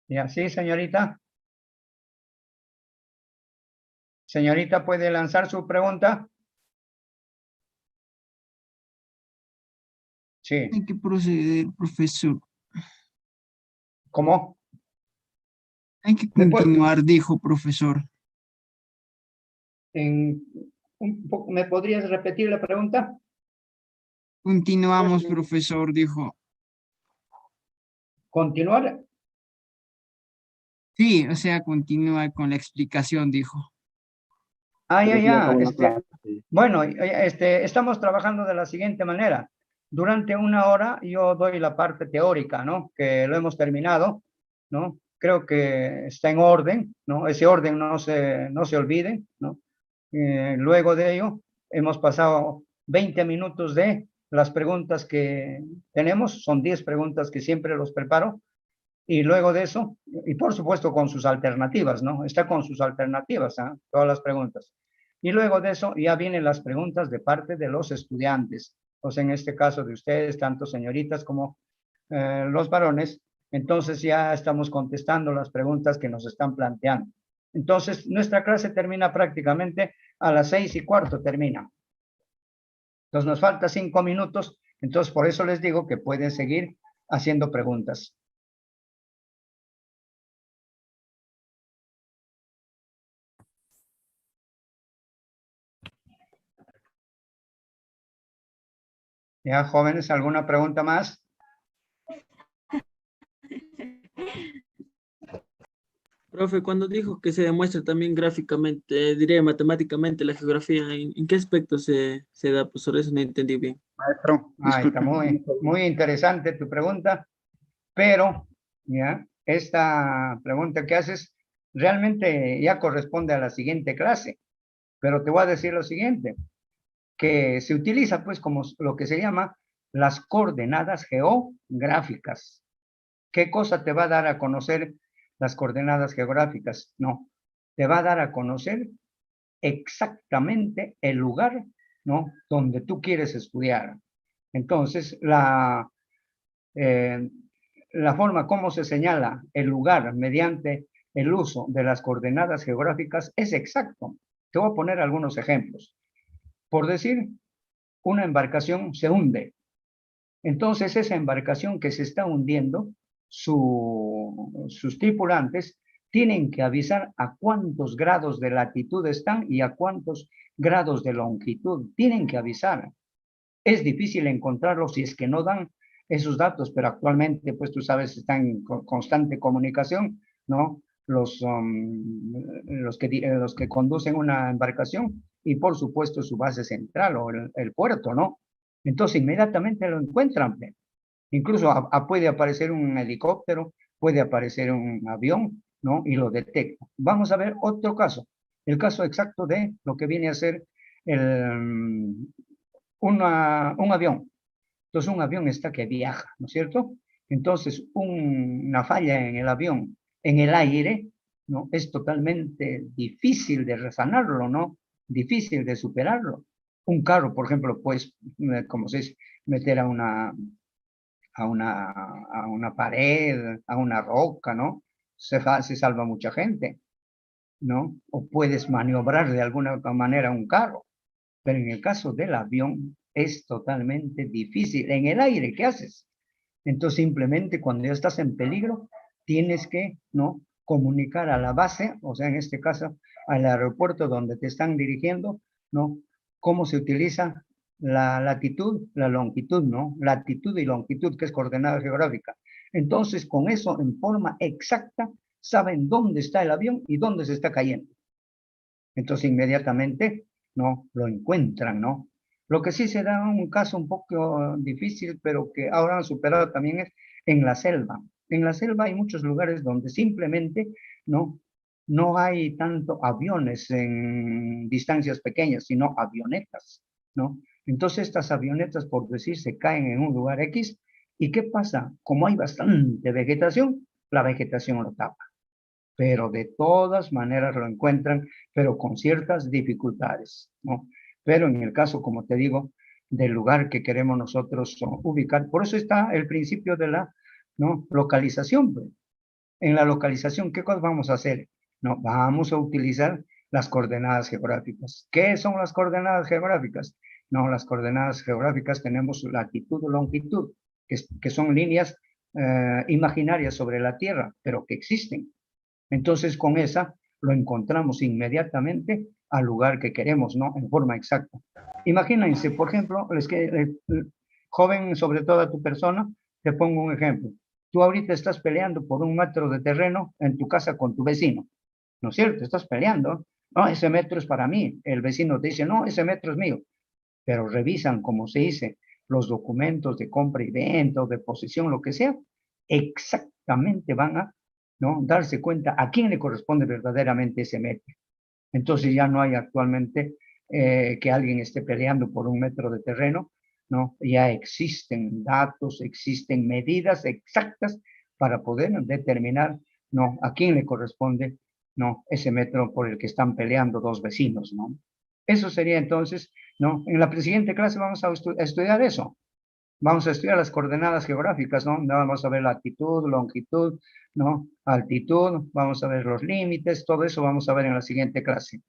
¿Ya? ¿Sí, señorita? Señorita, ¿puede lanzar su pregunta? Sí. Hay que proceder, profesor. ¿Cómo? Hay que continuar, dijo profesor. ¿Me podrías repetir la pregunta? Continuamos, profesor, dijo. ¿Continuar? Sí, o sea, continúa con la explicación, dijo. Ah, ya. Bueno, estamos trabajando de la siguiente manera. Durante 1 hora yo doy la parte teórica, ¿no? Que lo hemos terminado, ¿no? Creo que está en orden, ¿no? Ese orden no se olvide, ¿no? Luego de ello, hemos pasado 20 minutos de las preguntas que tenemos. Son 10 preguntas que siempre los preparo. Y luego de eso, y por supuesto con sus alternativas, ¿no? Está con sus alternativas, ¿eh? Todas las preguntas. Y luego de eso ya vienen las preguntas de parte de los estudiantes. Pues en este caso de ustedes, tanto señoritas como los varones. Entonces ya estamos contestando las preguntas que nos están planteando. Entonces nuestra clase termina prácticamente a las 6:15 termina. Entonces nos falta 5 minutos. Entonces por eso les digo que pueden seguir haciendo preguntas. Ya, jóvenes, ¿alguna pregunta más? Profe, cuando dijo que se demuestra también gráficamente, diré matemáticamente la geografía, ¿en qué aspecto se da? Pues sobre eso no entendí bien. Maestro, Está muy interesante tu pregunta, pero, ¿ya? esta pregunta que haces realmente ya corresponde a la siguiente clase, pero te voy a decir lo siguiente, que se utiliza pues como lo que se llama las coordenadas geográficas. ¿Qué cosa te va a dar a conocer las coordenadas geográficas? No, te va a dar a conocer exactamente el lugar, ¿no?, donde tú quieres estudiar. Entonces, la forma como se señala el lugar mediante el uso de las coordenadas geográficas es exacto. Te voy a poner algunos ejemplos. Por decir, una embarcación se hunde. Entonces, esa embarcación que se está hundiendo, sus tripulantes tienen que avisar a cuántos grados de latitud están y a cuántos grados de longitud. Tienen que avisar. Es difícil encontrarlos si es que no dan esos datos, pero actualmente, pues tú sabes, están en constante comunicación, ¿no? Los que conducen una embarcación y, por supuesto, su base central o el puerto, ¿no? Entonces, inmediatamente lo encuentran. Incluso puede aparecer un helicóptero, puede aparecer un avión, ¿no? Y lo detecta. Vamos a ver otro caso, el caso exacto de lo que viene a ser un avión. Entonces, un avión está que viaja, ¿no es cierto? Entonces, una falla en el avión, en el aire, ¿no?, es totalmente difícil de resanarlo, ¿no? Difícil de superarlo. Un carro, por ejemplo, pues, como se dice, meter a una pared, a una roca, ¿no? Se salva mucha gente, ¿no? O puedes maniobrar de alguna manera un carro. Pero en el caso del avión es totalmente difícil. En el aire, ¿qué haces? Entonces, simplemente cuando ya estás en peligro, tienes que, ¿no?, comunicar a la base, o sea, en este caso, al aeropuerto donde te están dirigiendo, ¿no?, cómo se utiliza la latitud, la longitud, ¿no? Latitud y longitud, que es coordenada geográfica. Entonces, con eso, en forma exacta, saben dónde está el avión y dónde se está cayendo. Entonces, inmediatamente, ¿no?, lo encuentran, ¿no? Lo que sí se da un caso un poco difícil, pero que ahora han superado también, es en la selva. En la selva hay muchos lugares donde simplemente no hay tanto aviones en distancias pequeñas, sino avionetas, ¿no? Entonces estas avionetas, por decir, se caen en un lugar X, ¿y qué pasa? Como hay bastante vegetación, la vegetación lo tapa. Pero de todas maneras lo encuentran, pero con ciertas dificultades, ¿no? Pero en el caso, como te digo, del lugar que queremos nosotros ubicar, por eso está el principio de la, ¿no?, localización. Pues. En la localización, ¿qué cosas vamos a hacer? No, vamos a utilizar las coordenadas geográficas. ¿Qué son las coordenadas geográficas? No, las coordenadas geográficas tenemos latitud o longitud, que son líneas imaginarias sobre la Tierra, pero que existen. Entonces, con esa lo encontramos inmediatamente al lugar que queremos, ¿no?, en forma exacta. Imagínense, por ejemplo, joven, sobre todo a tu persona, te pongo un ejemplo. Tú ahorita estás peleando por 1 metro de terreno en tu casa con tu vecino, ¿no es cierto? Estás peleando. No, ese metro es para mí. El vecino te dice, no, ese metro es mío. Pero revisan, como se dice, los documentos de compra y venta, de posesión, lo que sea, exactamente van a, ¿no?, darse cuenta a quién le corresponde verdaderamente ese metro. Entonces ya no hay actualmente que alguien esté peleando por 1 metro de terreno, ¿no? Ya existen datos, existen medidas exactas para poder determinar, ¿no?, a quién le corresponde, ¿no?, ese metro por el que están peleando 2 vecinos, ¿no? Eso sería entonces, ¿no? En la siguiente clase vamos a estudiar eso. Vamos a estudiar las coordenadas geográficas, ¿no? Vamos a ver latitud, longitud, ¿no?, altitud, vamos a ver los límites, todo eso vamos a ver en la siguiente clase.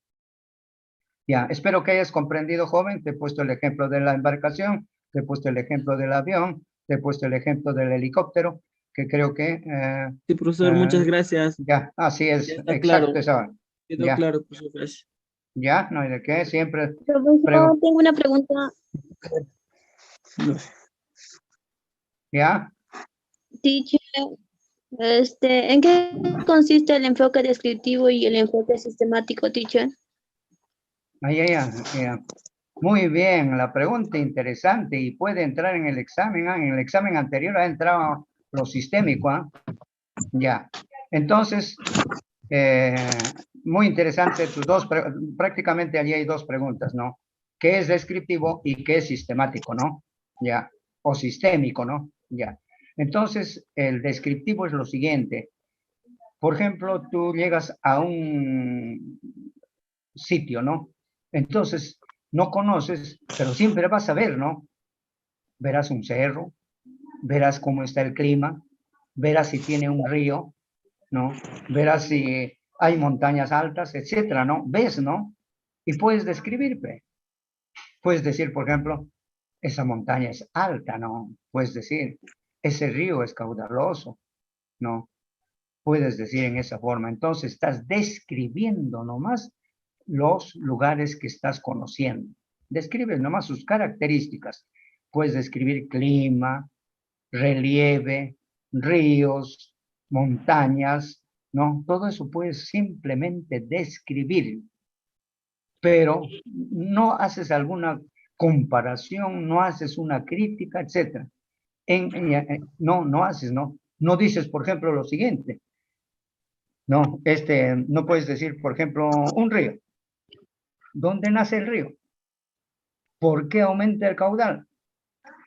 Ya, espero que hayas comprendido, joven. Te he puesto el ejemplo de la embarcación, te he puesto el ejemplo del avión, te he puesto el ejemplo del helicóptero, que creo que... Sí, profesor, muchas gracias. Ya, así es, Ya está exacto, claro. eso. Quedó Ya, claro, profesor, gracias. ya, no hay de qué, siempre... Profesor, tengo una pregunta. Ya, Teacher, ¿en qué consiste el enfoque descriptivo y el enfoque sistemático, teacher? ya. Muy bien, la pregunta interesante y puede entrar en el examen. En el examen anterior ha entrado lo sistémico. Ya. Entonces, muy interesante tus dos, prácticamente allí hay dos preguntas, ¿no? ¿Qué es descriptivo y qué es sistemático, no? Ya. O sistémico, ¿no? Ya. Entonces, el descriptivo es lo siguiente. Por ejemplo, tú llegas a un sitio, ¿no? Entonces, no conoces, pero siempre vas a ver, ¿no? Verás un cerro, verás cómo está el clima, verás si tiene un río, ¿no? Verás si hay montañas altas, etcétera, ¿no? Ves, ¿no? Y puedes describirte. Puedes decir, por ejemplo, esa montaña es alta, ¿no? Puedes decir, ese río es caudaloso, ¿no? Puedes decir en esa forma. Entonces, estás describiendo nomás los lugares que estás conociendo. Describes nomás sus características. Puedes describir clima, relieve, ríos, montañas, ¿no? Todo eso puedes simplemente describir, pero no haces alguna comparación, no haces una crítica, etc. No haces, ¿no? No dices, por ejemplo, lo siguiente. No, no puedes decir, por ejemplo, un río. ¿Dónde nace el río? ¿Por qué aumenta el caudal?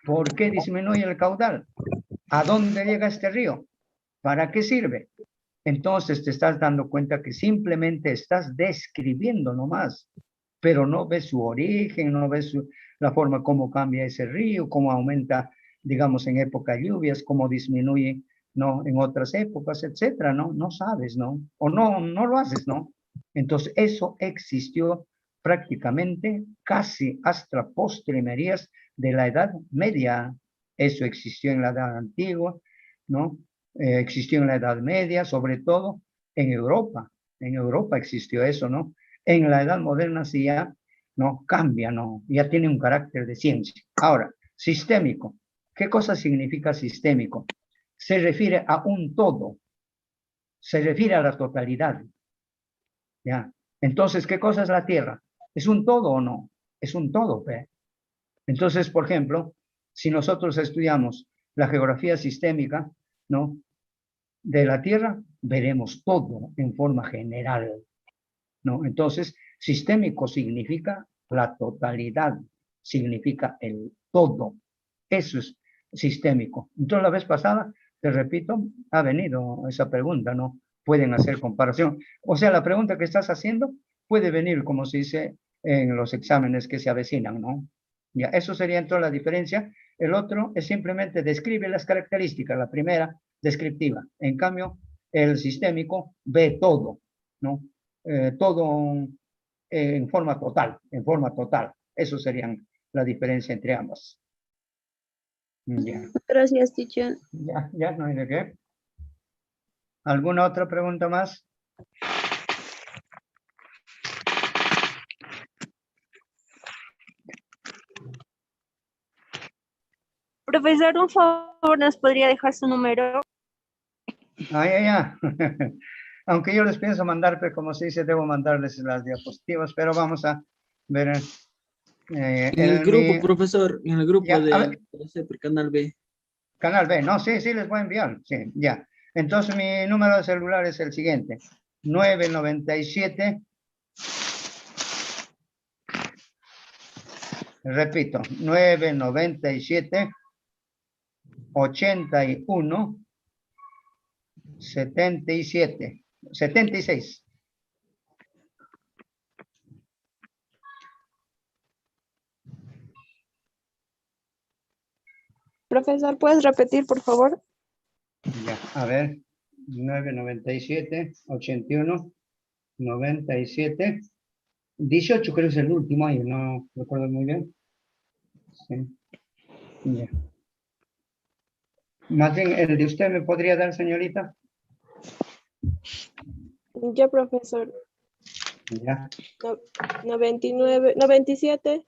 ¿Por qué disminuye el caudal? ¿A dónde llega este río? ¿Para qué sirve? Entonces te estás dando cuenta que simplemente estás describiendo nomás, pero no ves su origen, no ves la forma como cambia ese río, cómo aumenta, digamos, en época de lluvias, cómo disminuye, ¿no? En otras épocas, etcétera, ¿no? No sabes, ¿no? O no lo haces, ¿no? Entonces eso existió prácticamente casi hasta postrimerías de la Edad Media. Eso existió en la Edad Antigua, ¿no? Existió en la Edad Media, sobre todo en Europa. En Europa existió eso, ¿no? En la Edad Moderna sí ya, ¿no? Cambia, ¿no? Ya tiene un carácter de ciencia. Ahora, sistémico. ¿Qué cosa significa sistémico? Se refiere a un todo. Se refiere a la totalidad. ¿Ya? Entonces, ¿qué cosa es la Tierra? ¿Es un todo o no? Es un todo, ¿ve? Entonces, por ejemplo, si nosotros estudiamos la geografía sistémica, ¿no? De la Tierra, veremos todo en forma general, ¿no? Entonces, sistémico significa la totalidad, significa el todo. Eso es sistémico. Entonces, la vez pasada, te repito, ha venido esa pregunta, ¿no? Pueden hacer comparación. O sea, la pregunta que estás haciendo puede venir, como se dice en los exámenes que se avecinan, ¿no? Ya, eso sería entonces la diferencia. El otro es simplemente describe las características, la primera, descriptiva. En cambio, el sistémico ve todo, ¿no? Todo en forma total, en forma total. Eso serían la diferencia entre ambas. Ya, Gracias, teacher. ya, no hay de qué. ¿Alguna otra pregunta más? Profesor, un favor, ¿nos podría dejar su número? Ya. Aunque yo les pienso mandar, pero como se dice, debo mandarles las diapositivas, pero vamos a ver. En el grupo, profesor, en el grupo Ya, de CEPER, Canal B. Canal B, no, sí, les voy a enviar, sí, ya. Entonces mi número de celular es el siguiente, 997, repito, 997, 81, 77, 76. Profesor, ¿puedes repetir, por favor? Ya, a ver, 997, 81, 97, 18 creo es el último año, no recuerdo muy bien. Sí. Ya. Más bien, ¿el de usted me podría dar, señorita? Ya, profesor. Ya. 97, 97,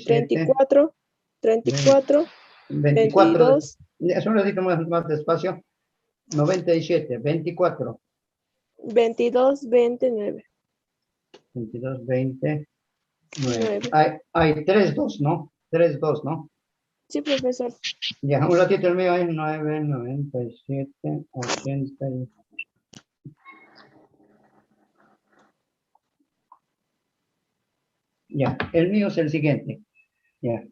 34, 34, 24. 22, Es un ratito más despacio. 97, 24. 22, 29. 22, 20, 9. 9. Hay 3, 2, ¿no? 3, 2, ¿no? Sí, profesor. Ya, un ratito el mío es 997, 80. Ya, el mío es el siguiente. Ya.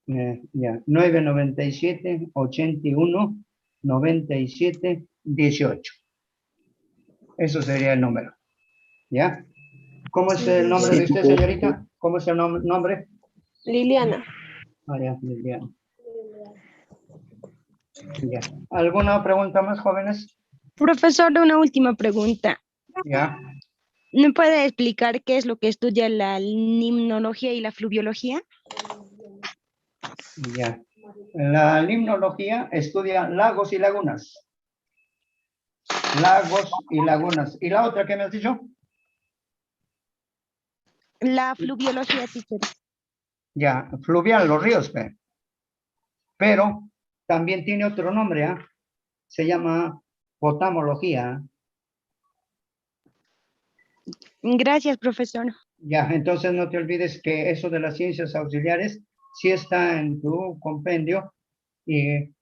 Ya, 997, 81, 97, 18. Eso sería el número. ¿Ya? ¿Cómo es el nombre de usted, señorita? ¿Cómo es el nombre? Liliana. Ah, ya, Liliana. Ya. ¿Alguna pregunta más, jóvenes? Profesor, una última pregunta. Ya. ¿Me puede explicar qué es lo que estudia la limnología y la fluviología? Ya. La limnología estudia lagos y lagunas. Lagos y lagunas. ¿Y la otra que me has dicho? La fluviología, teacher. Ya, fluvial, los ríos, pero también tiene otro nombre, ¿ah? Se llama potamología. Gracias, profesor. Ya, entonces no te olvides que eso de las ciencias auxiliares sí está en tu compendio y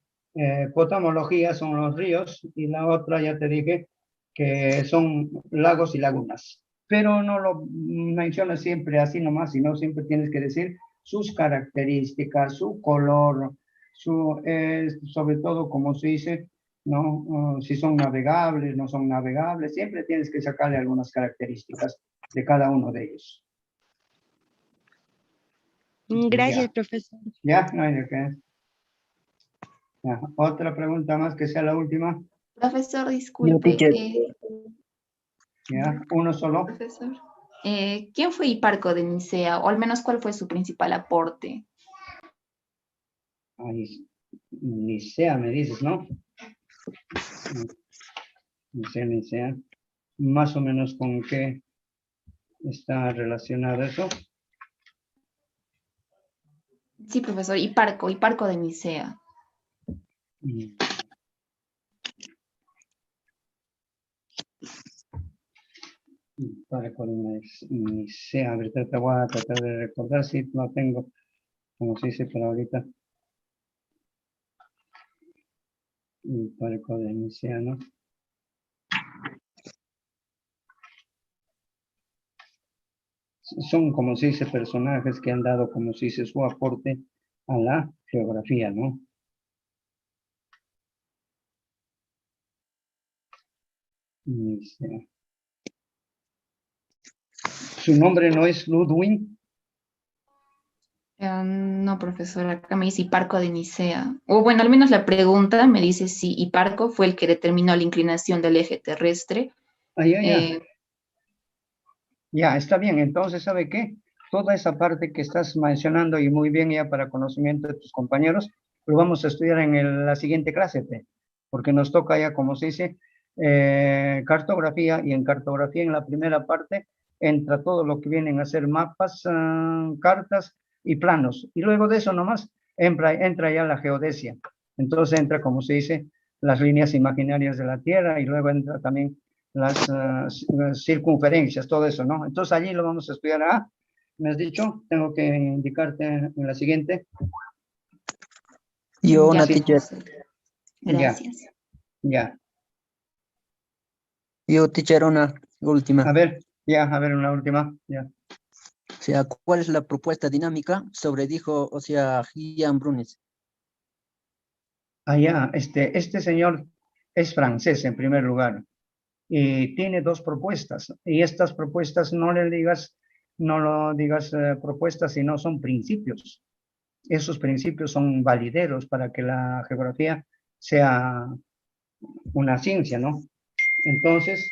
potamología son los ríos y la otra ya te dije que son lagos y lagunas. Pero no lo mencionas siempre así nomás, sino siempre tienes que decir sus características, su color, sobre todo como se dice, ¿no? Si son navegables, no son navegables, siempre tienes que sacarle algunas características de cada uno de ellos. Gracias, Ya. profesor. Ya, no hay de qué. Ya, otra pregunta más que sea la última. Profesor, disculpe. teacher. Ya, uno solo. Profesor. ¿Quién fue Hiparco de Nicea? O al menos, ¿cuál fue su principal aporte? Ay, Nicea me dices, ¿no? Nicea. Más o menos con qué está relacionado eso. Sí, profesor, Hiparco de Nicea. Para con Nicea, ahorita te voy a tratar de recordar si no tengo, como se dice por ahorita. Para con Nicea, ¿no? Son, como se dice, personajes que han dado, como se dice, su aporte a la geografía, ¿no? Nicea. ¿Su nombre no es Ludwig? No, profesor, acá me dice Hiparco de Nicea. O bueno, al menos la pregunta me dice si Hiparco fue el que determinó la inclinación del eje terrestre. Ya. Eh, Ya, está bien. Entonces, ¿sabe qué? Toda esa parte que estás mencionando y muy bien ya para conocimiento de tus compañeros, lo vamos a estudiar en la siguiente clase, porque nos toca ya, como se dice, cartografía, y en cartografía en la primera parte entra todo lo que vienen a ser mapas, cartas y planos. Y luego de eso nomás entra ya la geodesia. Entonces entra, como se dice, las líneas imaginarias de la Tierra y luego entra también las circunferencias, todo eso, ¿no? Entonces allí lo vamos a estudiar. Me has dicho, tengo que indicarte en la siguiente. Yo, una ya, teacher. gracias. Ya. Yo, teacher, una última. A ver, una última, ya. O sea, ¿cuál es la propuesta dinámica sobre dijo, o sea, Gian Brunes? Este señor es francés en primer lugar y tiene dos propuestas, y estas propuestas no lo digas propuestas, sino son principios. Esos principios son valideros para que la geografía sea una ciencia, ¿no? Entonces,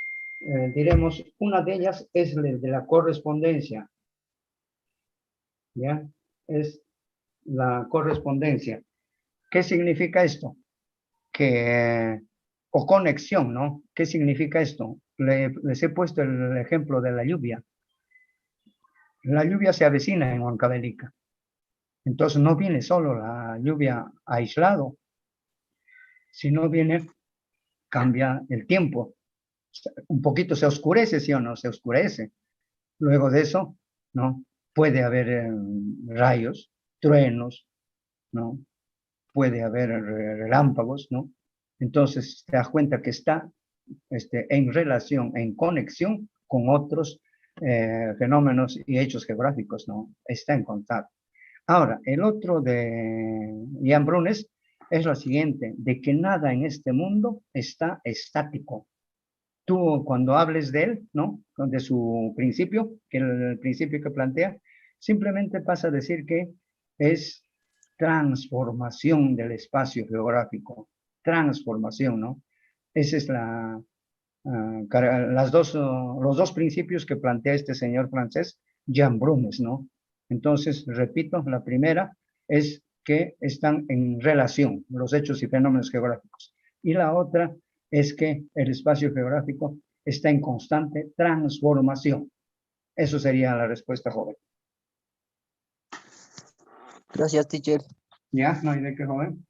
diremos, una de ellas es la de la correspondencia, ¿ya? Es la correspondencia. ¿Qué significa esto? O conexión, ¿no? ¿Qué significa esto? Les he puesto el ejemplo de la lluvia. La lluvia se avecina en Huancavelica. Entonces no viene solo la lluvia aislado, sino cambia el tiempo. Un poquito se oscurece, ¿sí o no? Se oscurece. Luego de eso, ¿no? Puede haber rayos, truenos, ¿no? Puede haber relámpagos, ¿no? Entonces te das cuenta que está en relación, en conexión con otros fenómenos y hechos geográficos, ¿no? Está en contacto. Ahora, el otro de Ian Brunes es lo siguiente, de que nada en este mundo está estático. Tú cuando hables de él, ¿no? De su principio, que el principio que plantea, simplemente pasa a decir que es transformación del espacio geográfico, transformación, ¿no? Esa es los dos principios que plantea este señor francés, Jean Brunes, ¿no? Entonces, repito, la primera es que están en relación los hechos y fenómenos geográficos. Y la otra es que el espacio geográfico está en constante transformación. Eso sería la respuesta, joven. Gracias, teacher. ¿Ya? ¿No hay de qué, joven?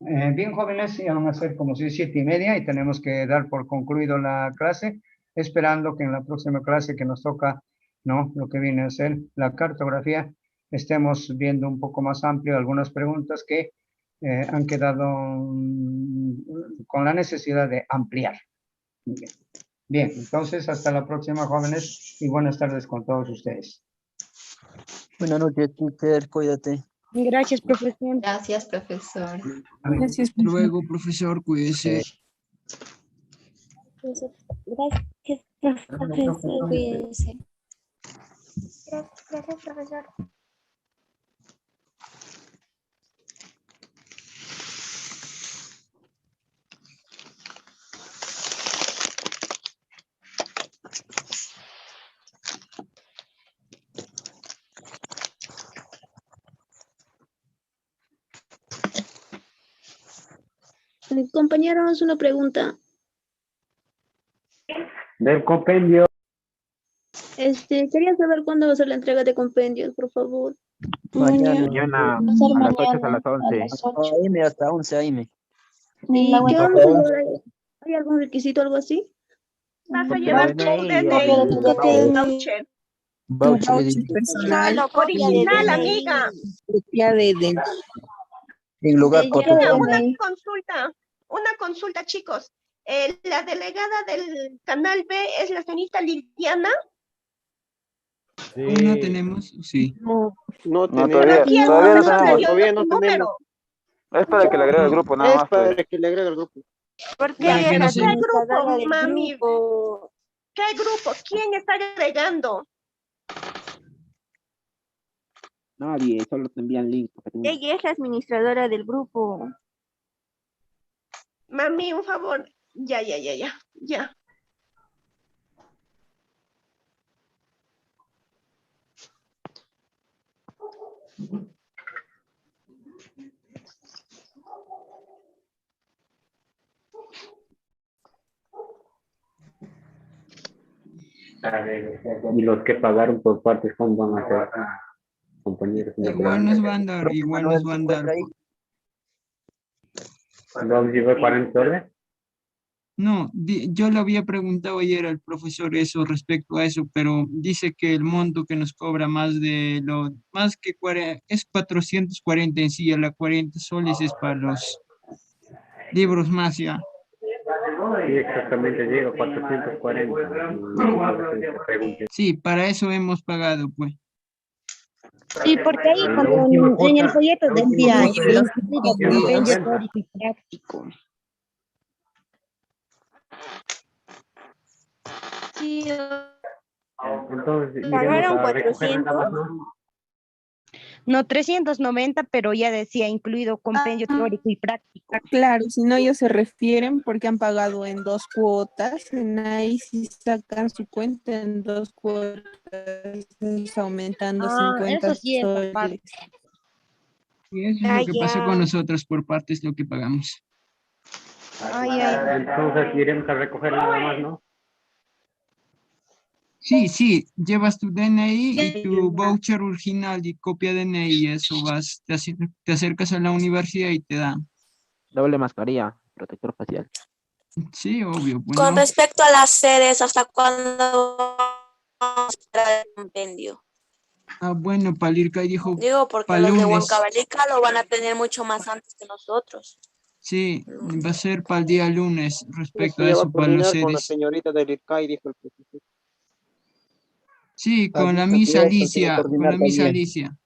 Bien, jóvenes, ya van a ser como si 7:30 y tenemos que dar por concluido la clase, esperando que en la próxima clase que nos toca, ¿no? Lo que viene a ser la cartografía, estemos viendo un poco más amplio algunas preguntas que han quedado con la necesidad de ampliar. Bien. Bien, entonces hasta la próxima, jóvenes, y buenas tardes con todos ustedes. Buenas noches, teacher. Cuídate. Gracias, profesor. Gracias, profesor. Gracias. Hasta luego, profesor. Cuídese. Gracias, profesor. Cuídense. Gracias, profesor. Compañeros, una pregunta. Del compendio. Quería saber cuándo va a ser la entrega de compendios, por favor. Mañana a las 8 a las 11. AM hasta 11 AM. ¿Y La qué vamos a llevar ahí? ¿Hay algún requisito o algo así? Vas a Copia llevar de tu DNI, DNI, voucher. voucher. Voucher personal. Claro, original, amiga. en lugar Ya copia. de Una consulta, chicos. La delegada del Canal B es la señorita Liliana. ¿Aún no tenemos? Sí. No No, tenemos. todavía no tenemos. Todavía no tenemos. Es para que le agregue el grupo nada Es más. para Pues. que le agregue el grupo. Porque Para que no ¿qué se- grupo, mami? ¿Qué grupo? ¿Quién está agregando? Nadie, solo te envían link. Ella es la administradora del grupo. Mami, un favor. Ya. Y los que pagaron por partes, ¿cómo van a ser? Compañeros. Igual nos van a dar, igual nos van a dar. ¿Vamos a llevar 40 dólares? No, yo le había preguntado ayer al profesor eso respecto a eso, pero dice que el monto que nos cobra más que 40, es 440 en sí, a la 40 soles es para los libros más ya. Sí, exactamente, llega a 440. Sí, para eso hemos pagado, pues. Sí, porque ahí como en el folleto decía compendio teórico y práctico. Sí, Entonces, pagaron iremos a recoger 400. nada más, ¿no? No, 390, pero ya decía incluido compendio teórico y práctico. Claro, si no ellos se refieren porque han pagado en 2 cuotas, en ahí si sacan su cuenta en 2 cuotas, es aumentando 50 eso sí es soles. aparte. Y eso es lo que pasó con nosotros por partes, lo que pagamos. Entonces iremos a recoger nada más, ¿no? Sí, llevas tu DNI y tu voucher original y copia de DNI y eso te acercas a la universidad y te dan. Doble mascarilla, protector facial. Sí, obvio. Pues, Con ¿no? respecto a las sedes, ¿hasta cuándo vamos a esperar el compendio? Ah, bueno, para el IRCAI dijo Digo, porque para los de lunes. Huancavelica lo van a tener mucho más antes que nosotros. Sí, va a ser para el día lunes respecto a Eso ya va a eso, para los coordinar con la sedes. señorita del IRCAI, dijo el profesor. Sí, Ah, con la listo, misa sí, eso se va a Alicia, con coordinar la misa también. Alicia,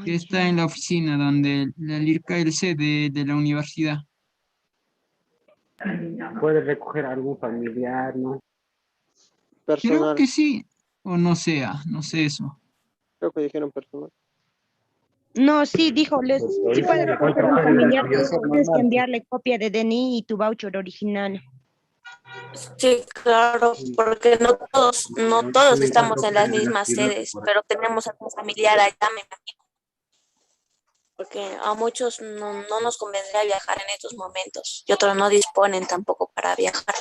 que está en la oficina donde el IRCAI, el sede de la universidad. Puede recoger algún familiar, ¿no? Creo Personal, que sí, o no sea, no sé eso. creo que dijeron personal. No, sí, dijo, sí puede recoger un familiar, pero tienes que Normal. enviarle copia de DNI y tu voucher original. Sí, claro, porque no todos estamos en las mismas sedes, pero tenemos algún familiar allá, me imagino. Porque a muchos no nos convendría viajar en estos momentos y otros no disponen tampoco para viajar.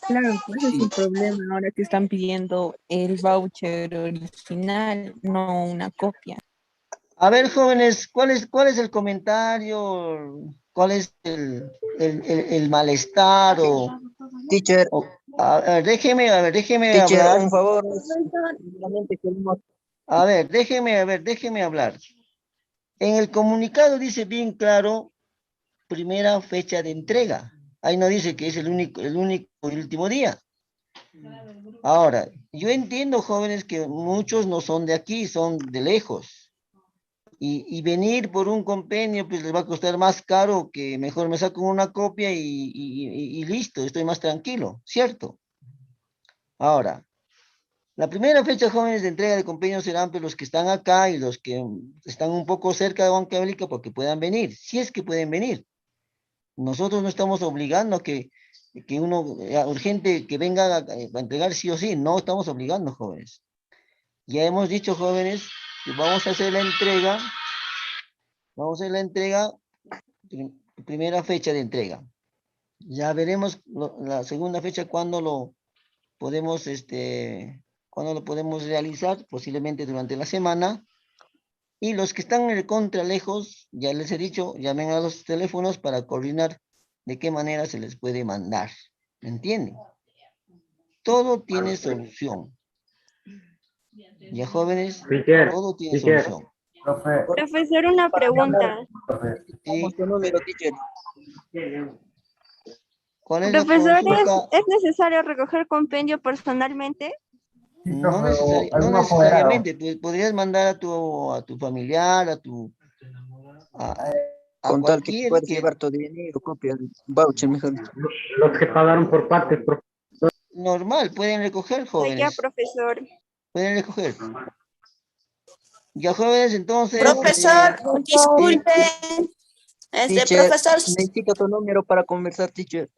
Claro, pues ese es el problema ahora que están pidiendo el voucher original, no una copia. A ver, jóvenes, cuál es el comentario? ¿Cuál es el malestar? Teacher, A ver, déjeme teacher, hablar. un favor. Solamente queremos- A ver, déjeme hablar. En el comunicado dice bien claro, primera fecha de entrega. Ahí no dice que es el único y último día. Ahora, yo entiendo, jóvenes, que muchos no son de aquí, son de lejos. Y venir por un compendio, pues les va a costar más caro que mejor me saco una copia y listo, estoy más tranquilo, ¿cierto? Ahora, la primera fecha, jóvenes, de entrega de compendios serán pues, los que están acá y los que están un poco cerca de Huancavelica porque puedan venir, si es que pueden venir. Nosotros no estamos obligando a que uno urgente que venga a entregar sí o sí, no estamos obligando, jóvenes. Ya hemos dicho, jóvenes, que vamos a hacer la entrega, primera fecha de entrega. Ya veremos la segunda fecha cuando lo podemos, cuando lo podemos realizar, posiblemente durante la semana. Y los que están en el contra lejos, ya les he dicho, llamen a los teléfonos para coordinar de qué manera se les puede mandar. ¿Me entienden? Todo tiene solución. Ya jóvenes, todo tiene solución. Profesor, una pregunta. Vamos tu número, teacher. ¿Cuál es la Profesor, consulta? ¿es necesario recoger compendio personalmente? No necesariamente. Podrías mandar a tu familiar, a Con tal que cualquier puedes llevar tu dinero, copia, voucher, mejor dicho. Los que pagaron por partes, normal, pueden recoger, Ya, jóvenes. profesor. Pueden recoger. Ya, jóvenes, entonces. Profesor, disculpe. Teacher, Profesor, necesito tu número para conversar, teacher.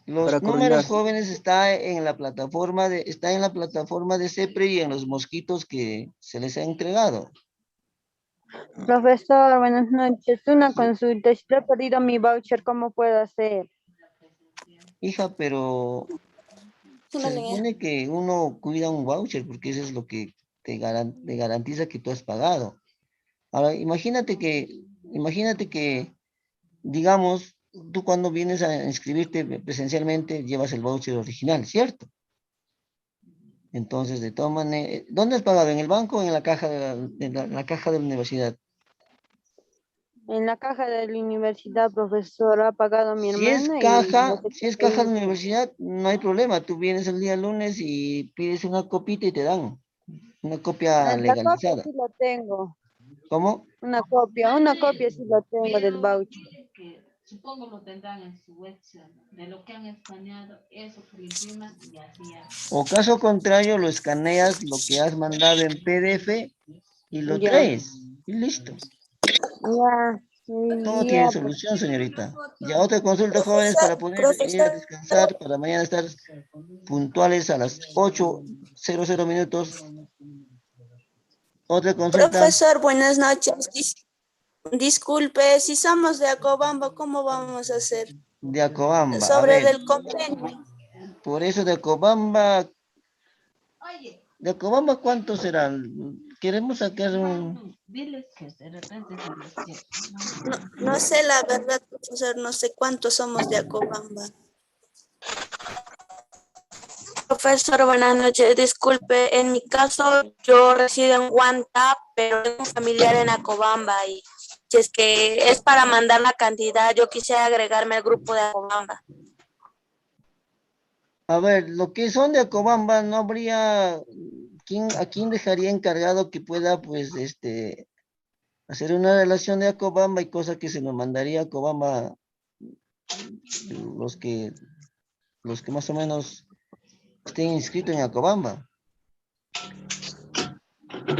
Los para números, coordinar. jóvenes, está en la plataforma de CEPRE y en los mosquitos que se les ha entregado. Profesor, buenas noches. Una consulta. Si he perdido mi voucher, ¿cómo puedo hacer? Hija, pero se supone que uno cuida un voucher porque eso es lo que te garantiza que tú has pagado. Ahora, imagínate que, digamos, tú cuando vienes a inscribirte presencialmente llevas el voucher original, ¿cierto? Entonces, de todas maneras, ¿dónde has pagado? ¿En el banco o en la caja la caja de la universidad? En la caja de la universidad, profesor, ha pagado mi Si es hermana caja, y... si es caja de la universidad, no hay problema. Tú vienes el día lunes y pides una copita y te dan una copia La copia legalizada. sí la tengo. ¿Cómo? Una copia sí la tengo del voucher. Supongo lo tendrán en su website, de lo que han escaneado, eso que lo impriman y así ya. O caso contrario, lo escaneas lo que has mandado en PDF y lo traes. Y listo. Ya. Todo tiene solución, señorita. Ya otra consulta, jóvenes, para poder ir a descansar, para mañana estar puntuales a las 8:00 minutos. Otra consulta. profesor, buenas noches. Disculpe, si somos de Acobamba, ¿cómo vamos a hacer? De Acobamba. Sobre del convenio. Por eso de Acobamba. ¿De Acobamba cuántos serán? Queremos sacar un... No sé la verdad, profesor, no sé cuántos somos de Acobamba. Profesor, buenas noches. Disculpe, en mi caso yo resido en Huanta, pero tengo un familiar en Acobamba y si es que es para mandar la cantidad, yo quisiera agregarme al grupo de Acobamba. A ver, lo que son de Acobamba, ¿no habría a quién dejaría encargado que pueda, pues, hacer una relación de Acobamba y cosa que se nos mandaría a Acobamba los que más o menos estén inscritos en Acobamba?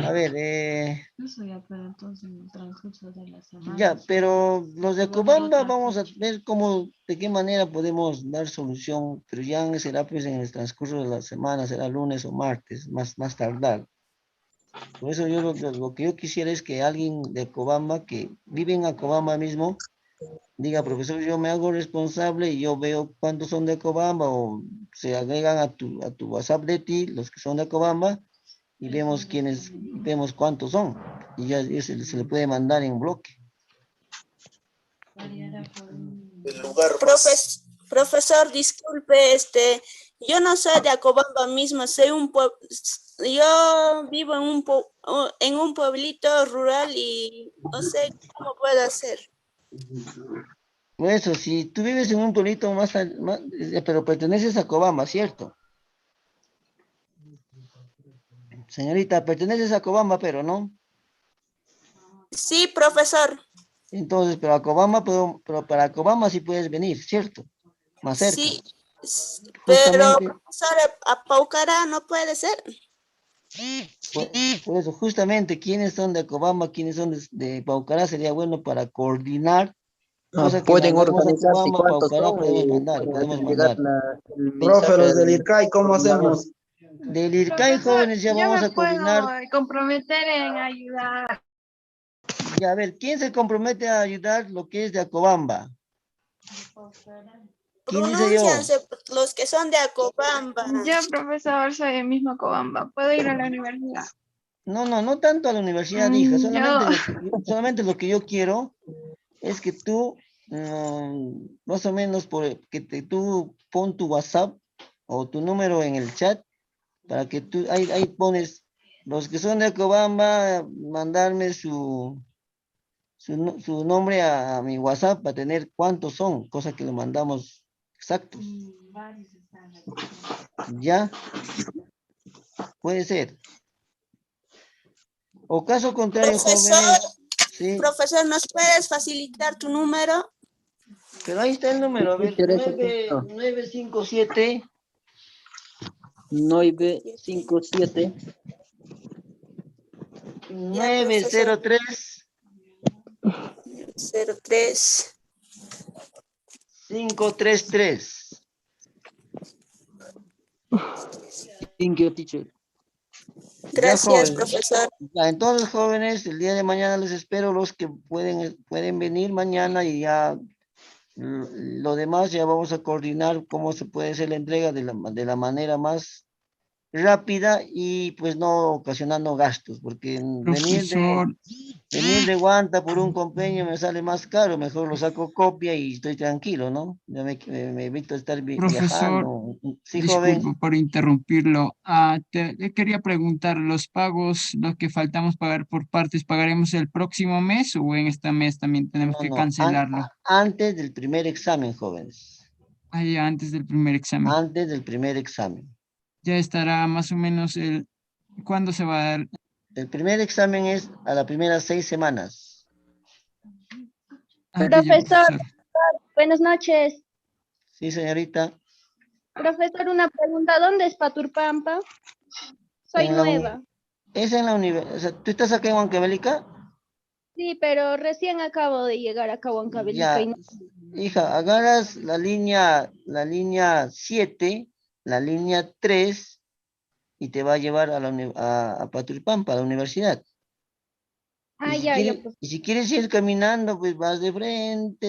A ver, Eso ya, pero entonces en el transcurso de la semana. ya, pero los de Acobamba vamos a ver de qué manera podemos dar solución, pero ya será pues en el transcurso de la semana, será lunes o martes, más tardar. Por eso yo lo que yo quisiera es que alguien de Acobamba, que vive en Acobamba mismo, diga, profesor, yo me hago responsable y yo veo cuántos son de Acobamba, o se agregan a tu WhatsApp de ti, los que son de Acobamba, y vemos cuántos son, y ya se le puede mandar en bloque. Profesor, disculpe, yo no soy de Acobamba mismo, yo vivo en un pueblito rural y no sé cómo puedo hacer. Por eso, si tú vives en un pueblito pero perteneces a Acobamba, ¿cierto? Señorita, perteneces a Acobamba, pero no. Sí, profesor. Entonces, pero para Acobamba sí puedes venir, ¿cierto? Más cerca. Sí, pero Justamente, profesor, a Paucará no puede ser. por eso, justamente, ¿quiénes son de Acobamba, quiénes son de Paucará? Sería bueno para coordinar. Cosa que Pueden mandemos a organizarse Acobamba, cuántos Paucará, son y podemos llegar mandar. el Profe, mensaje los del al IRCAI, ¿cómo coordinador. hacemos? Del IRCAI, jóvenes, ya Yo vamos me a coordinar. puedo comprometer en ayudar. Ya, a ver, ¿quién se compromete a ayudar lo que es de Acobamba? ¿Quién dice yo? Pronúncianse los que son de Acobamba. Yo, profesor, soy el mismo Acobamba. ¿Puedo ir a la universidad? No tanto a la universidad, hija. Yo. Solamente lo que yo quiero es que tú, más o menos, tú pon tu WhatsApp o tu número en el chat para que tú, ahí pones los que son de Acobamba, mandarme su nombre a mi WhatsApp para tener cuántos son, cosa que lo mandamos exactos. ¿Ya? Puede ser. O caso contrario, jóvenes. Sí. Profesor, ¿nos puedes facilitar tu número? Pero ahí está el número, a ver, 957 957 903 03 533. Thank you, teacher. Gracias, profesor. Ya, entonces, jóvenes, el día de mañana les espero, los que pueden venir mañana, y ya lo demás ya vamos a coordinar cómo se puede hacer la entrega de la manera más rápida y pues no ocasionando gastos, porque Profesor, venir de Guanta por un compendio me sale más caro, mejor lo saco copia y estoy tranquilo, ¿no? Ya me evito estar profesor, viajando. Sí, joven. disculpo por interrumpirlo. Le quería preguntar, ¿los pagos, los que faltamos pagar por partes, pagaremos el próximo mes o en este mes también tenemos que cancelarlo? Antes del primer examen, jóvenes. Ya antes del primer examen. Antes del primer examen. Ya estará más o menos ¿cuándo se va a dar? El primer examen es a las primeras 6 semanas. Profesor, buenas noches. Sí, señorita. Profesor, una pregunta. ¿Dónde es Paturpampa? Soy nueva. Es en la universidad. ¿Tú estás acá en Huancavelica? Sí, pero recién acabo de llegar acá a Huancavelica. Ya, hija, agarras la línea 7, la línea 3, y te va a llevar a Paturpampa, a la universidad. Y si quieres ir caminando, pues vas de frente,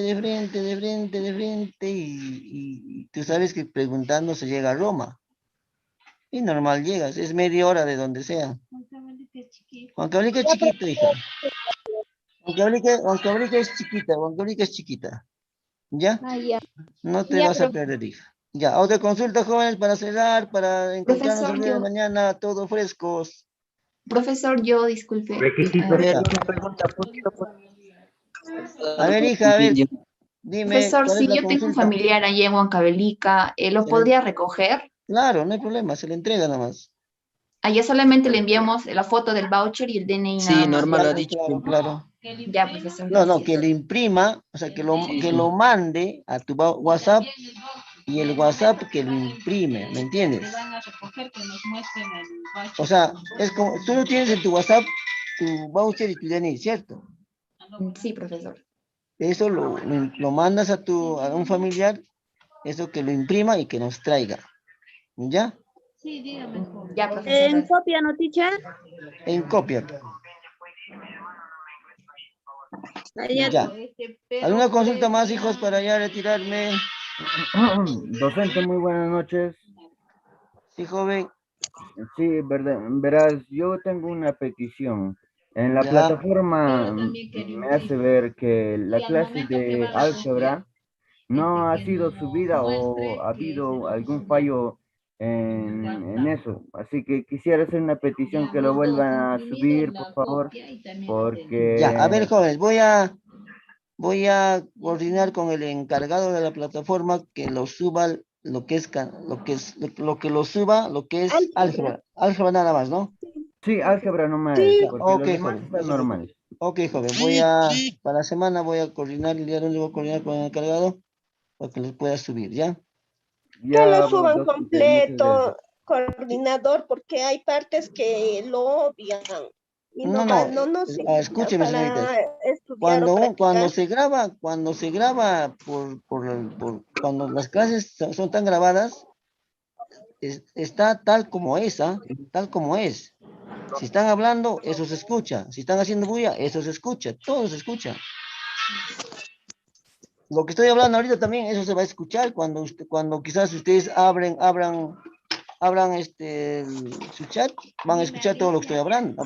y tú sabes que preguntando se llega a Roma. Y normal llegas, es media hora de donde sea. Huancavelica es chiquito, hija. Huancavelica es chiquita, ¿ya? No te vas a perder, hija. Ya, otra consulta, jóvenes, para cerrar, para encontrarnos Profesor, el día de yo, mañana, todos frescos. profesor, yo, disculpe. A ver, una pregunta, ¿por qué no A ver, podemos hija, a ver, vídeo? dime, Profesor, ¿cuál es si la yo tengo un consulta? familiar allá en Huancavelica, ¿lo Se le- podría recoger? Claro, no hay problema, se le entrega nada más. Allá solamente le enviamos la foto del voucher y el DNI nada Sí, más. normal Ya, ha dicho. Claro, claro. ya, profesor, No, no, gracias. que le imprima, o sea, Sí, que sí. lo mande a tu WhatsApp y el WhatsApp que lo imprime, ¿me entiendes? O sea, es como, tú lo tienes en tu WhatsApp, tu voucher y tu DNI, ¿cierto? Sí, profesor. Eso lo mandas a un familiar, eso que lo imprima y que nos traiga, ¿ya? Ya, profesor, En gracias. copia, ¿no, teacher? En copia. Allá. Ya. ¿Alguna consulta más, hijos, para ya retirarme? Docente, muy buenas noches. Sí, joven. Sí, verdad, verás, yo tengo una petición. En la Ya. plataforma me hace ver que la clase de álgebra no ha sido subida o ha habido algún fallo en eso. Así que quisiera hacer una petición que lo vuelvan a subir, por favor, Ya, a ver, porque jóvenes, voy a coordinar con el encargado de la plataforma que lo suba lo que es lo que lo suba, lo que es álgebra. Álgebra nada más, ¿no? sí, álgebra nomás, porque Ok, los demás joven. están normales. Ok, joven. Para la semana voy a coordinar, el día lunes voy a coordinar con el encargado para que les pueda subir, ¿ya? Que lo Ya, suban docente, muchas gracias. completo, coordinador, porque hay partes que lo obvian y No, no sirve escúcheme, señoritas. para estudiar o practicar. Cuando se graba cuando las clases son tan grabadas, está tal como es, ¿ah? Tal como es. Si están hablando, eso se escucha. Si están haciendo bulla, eso se escucha. Todo se escucha. Lo que estoy hablando ahorita también, eso se va a escuchar cuando quizás ustedes abran su chat, van a escuchar todo lo que estoy hablando.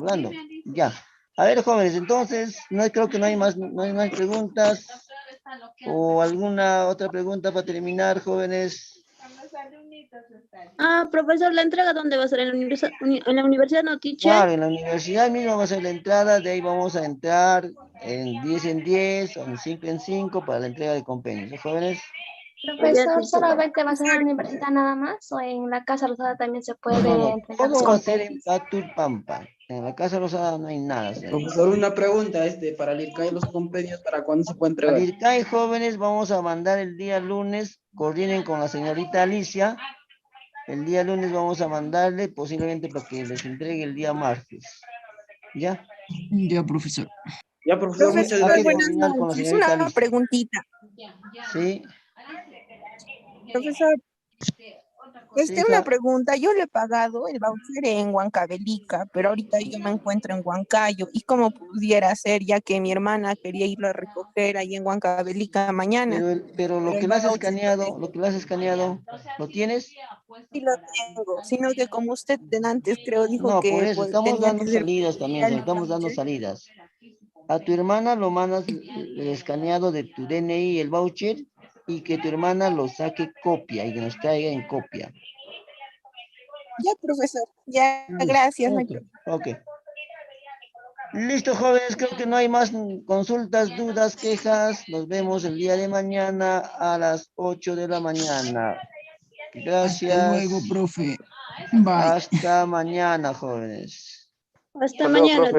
Ya. A ver, jóvenes, entonces, creo que no hay más preguntas o alguna otra pregunta para terminar, jóvenes. Ah, profesor, ¿la entrega dónde va a ser? ¿En la universidad, no, teacher? Claro, en la universidad misma va a ser la entrada, de ahí vamos a entrar en 10 o en 5 en 5 para la entrega de compendios, ¿no, jóvenes? Profesor, ¿solamente va a ser en la universidad nada más o en la Casa Rosada también se puede No, entregar los todo va a ser en compendios? Aturpampa. En la Casa Rosada no hay nada, señorita. Profesor, una pregunta, para el IRCAE los compendios, ¿para cuándo se puede Al entregar? IRCAE, jóvenes, vamos a mandar el día lunes, coordinen con la señorita Alicia. El día lunes vamos a mandarle, posiblemente para que les entregue el día martes. ¿Ya? Ya, profesor. Ya, profesor, muchas Hay que gracias. coordinar con la Es señorita una Alicia. preguntita. Sí. Profesor, Sí, una hija. pregunta. Yo le he pagado el voucher en Huancavelica, pero ahorita yo me encuentro en Huancayo. ¿Y cómo pudiera ser, ya que mi hermana quería irlo a recoger ahí en Huancavelica mañana? Pero lo que le has escaneado, ¿lo tienes? Sí lo tengo, sino que como usted antes creo dijo No, por que eso, pues, estamos tenía dando que ser salidas también, presencial el estamos dando voucher. salidas. A tu hermana lo mandas el escaneado de tu DNI, el voucher, y que tu hermana lo saque copia y que nos traiga en copia. Ya, profesor, ya, gracias. No hay problema. Ok. Listo, jóvenes, creo que no hay más consultas, dudas, quejas. Nos vemos el día de mañana a las 8 de la mañana. Gracias. Hasta luego, profe. Bye. Hasta mañana, jóvenes. Hasta mañana.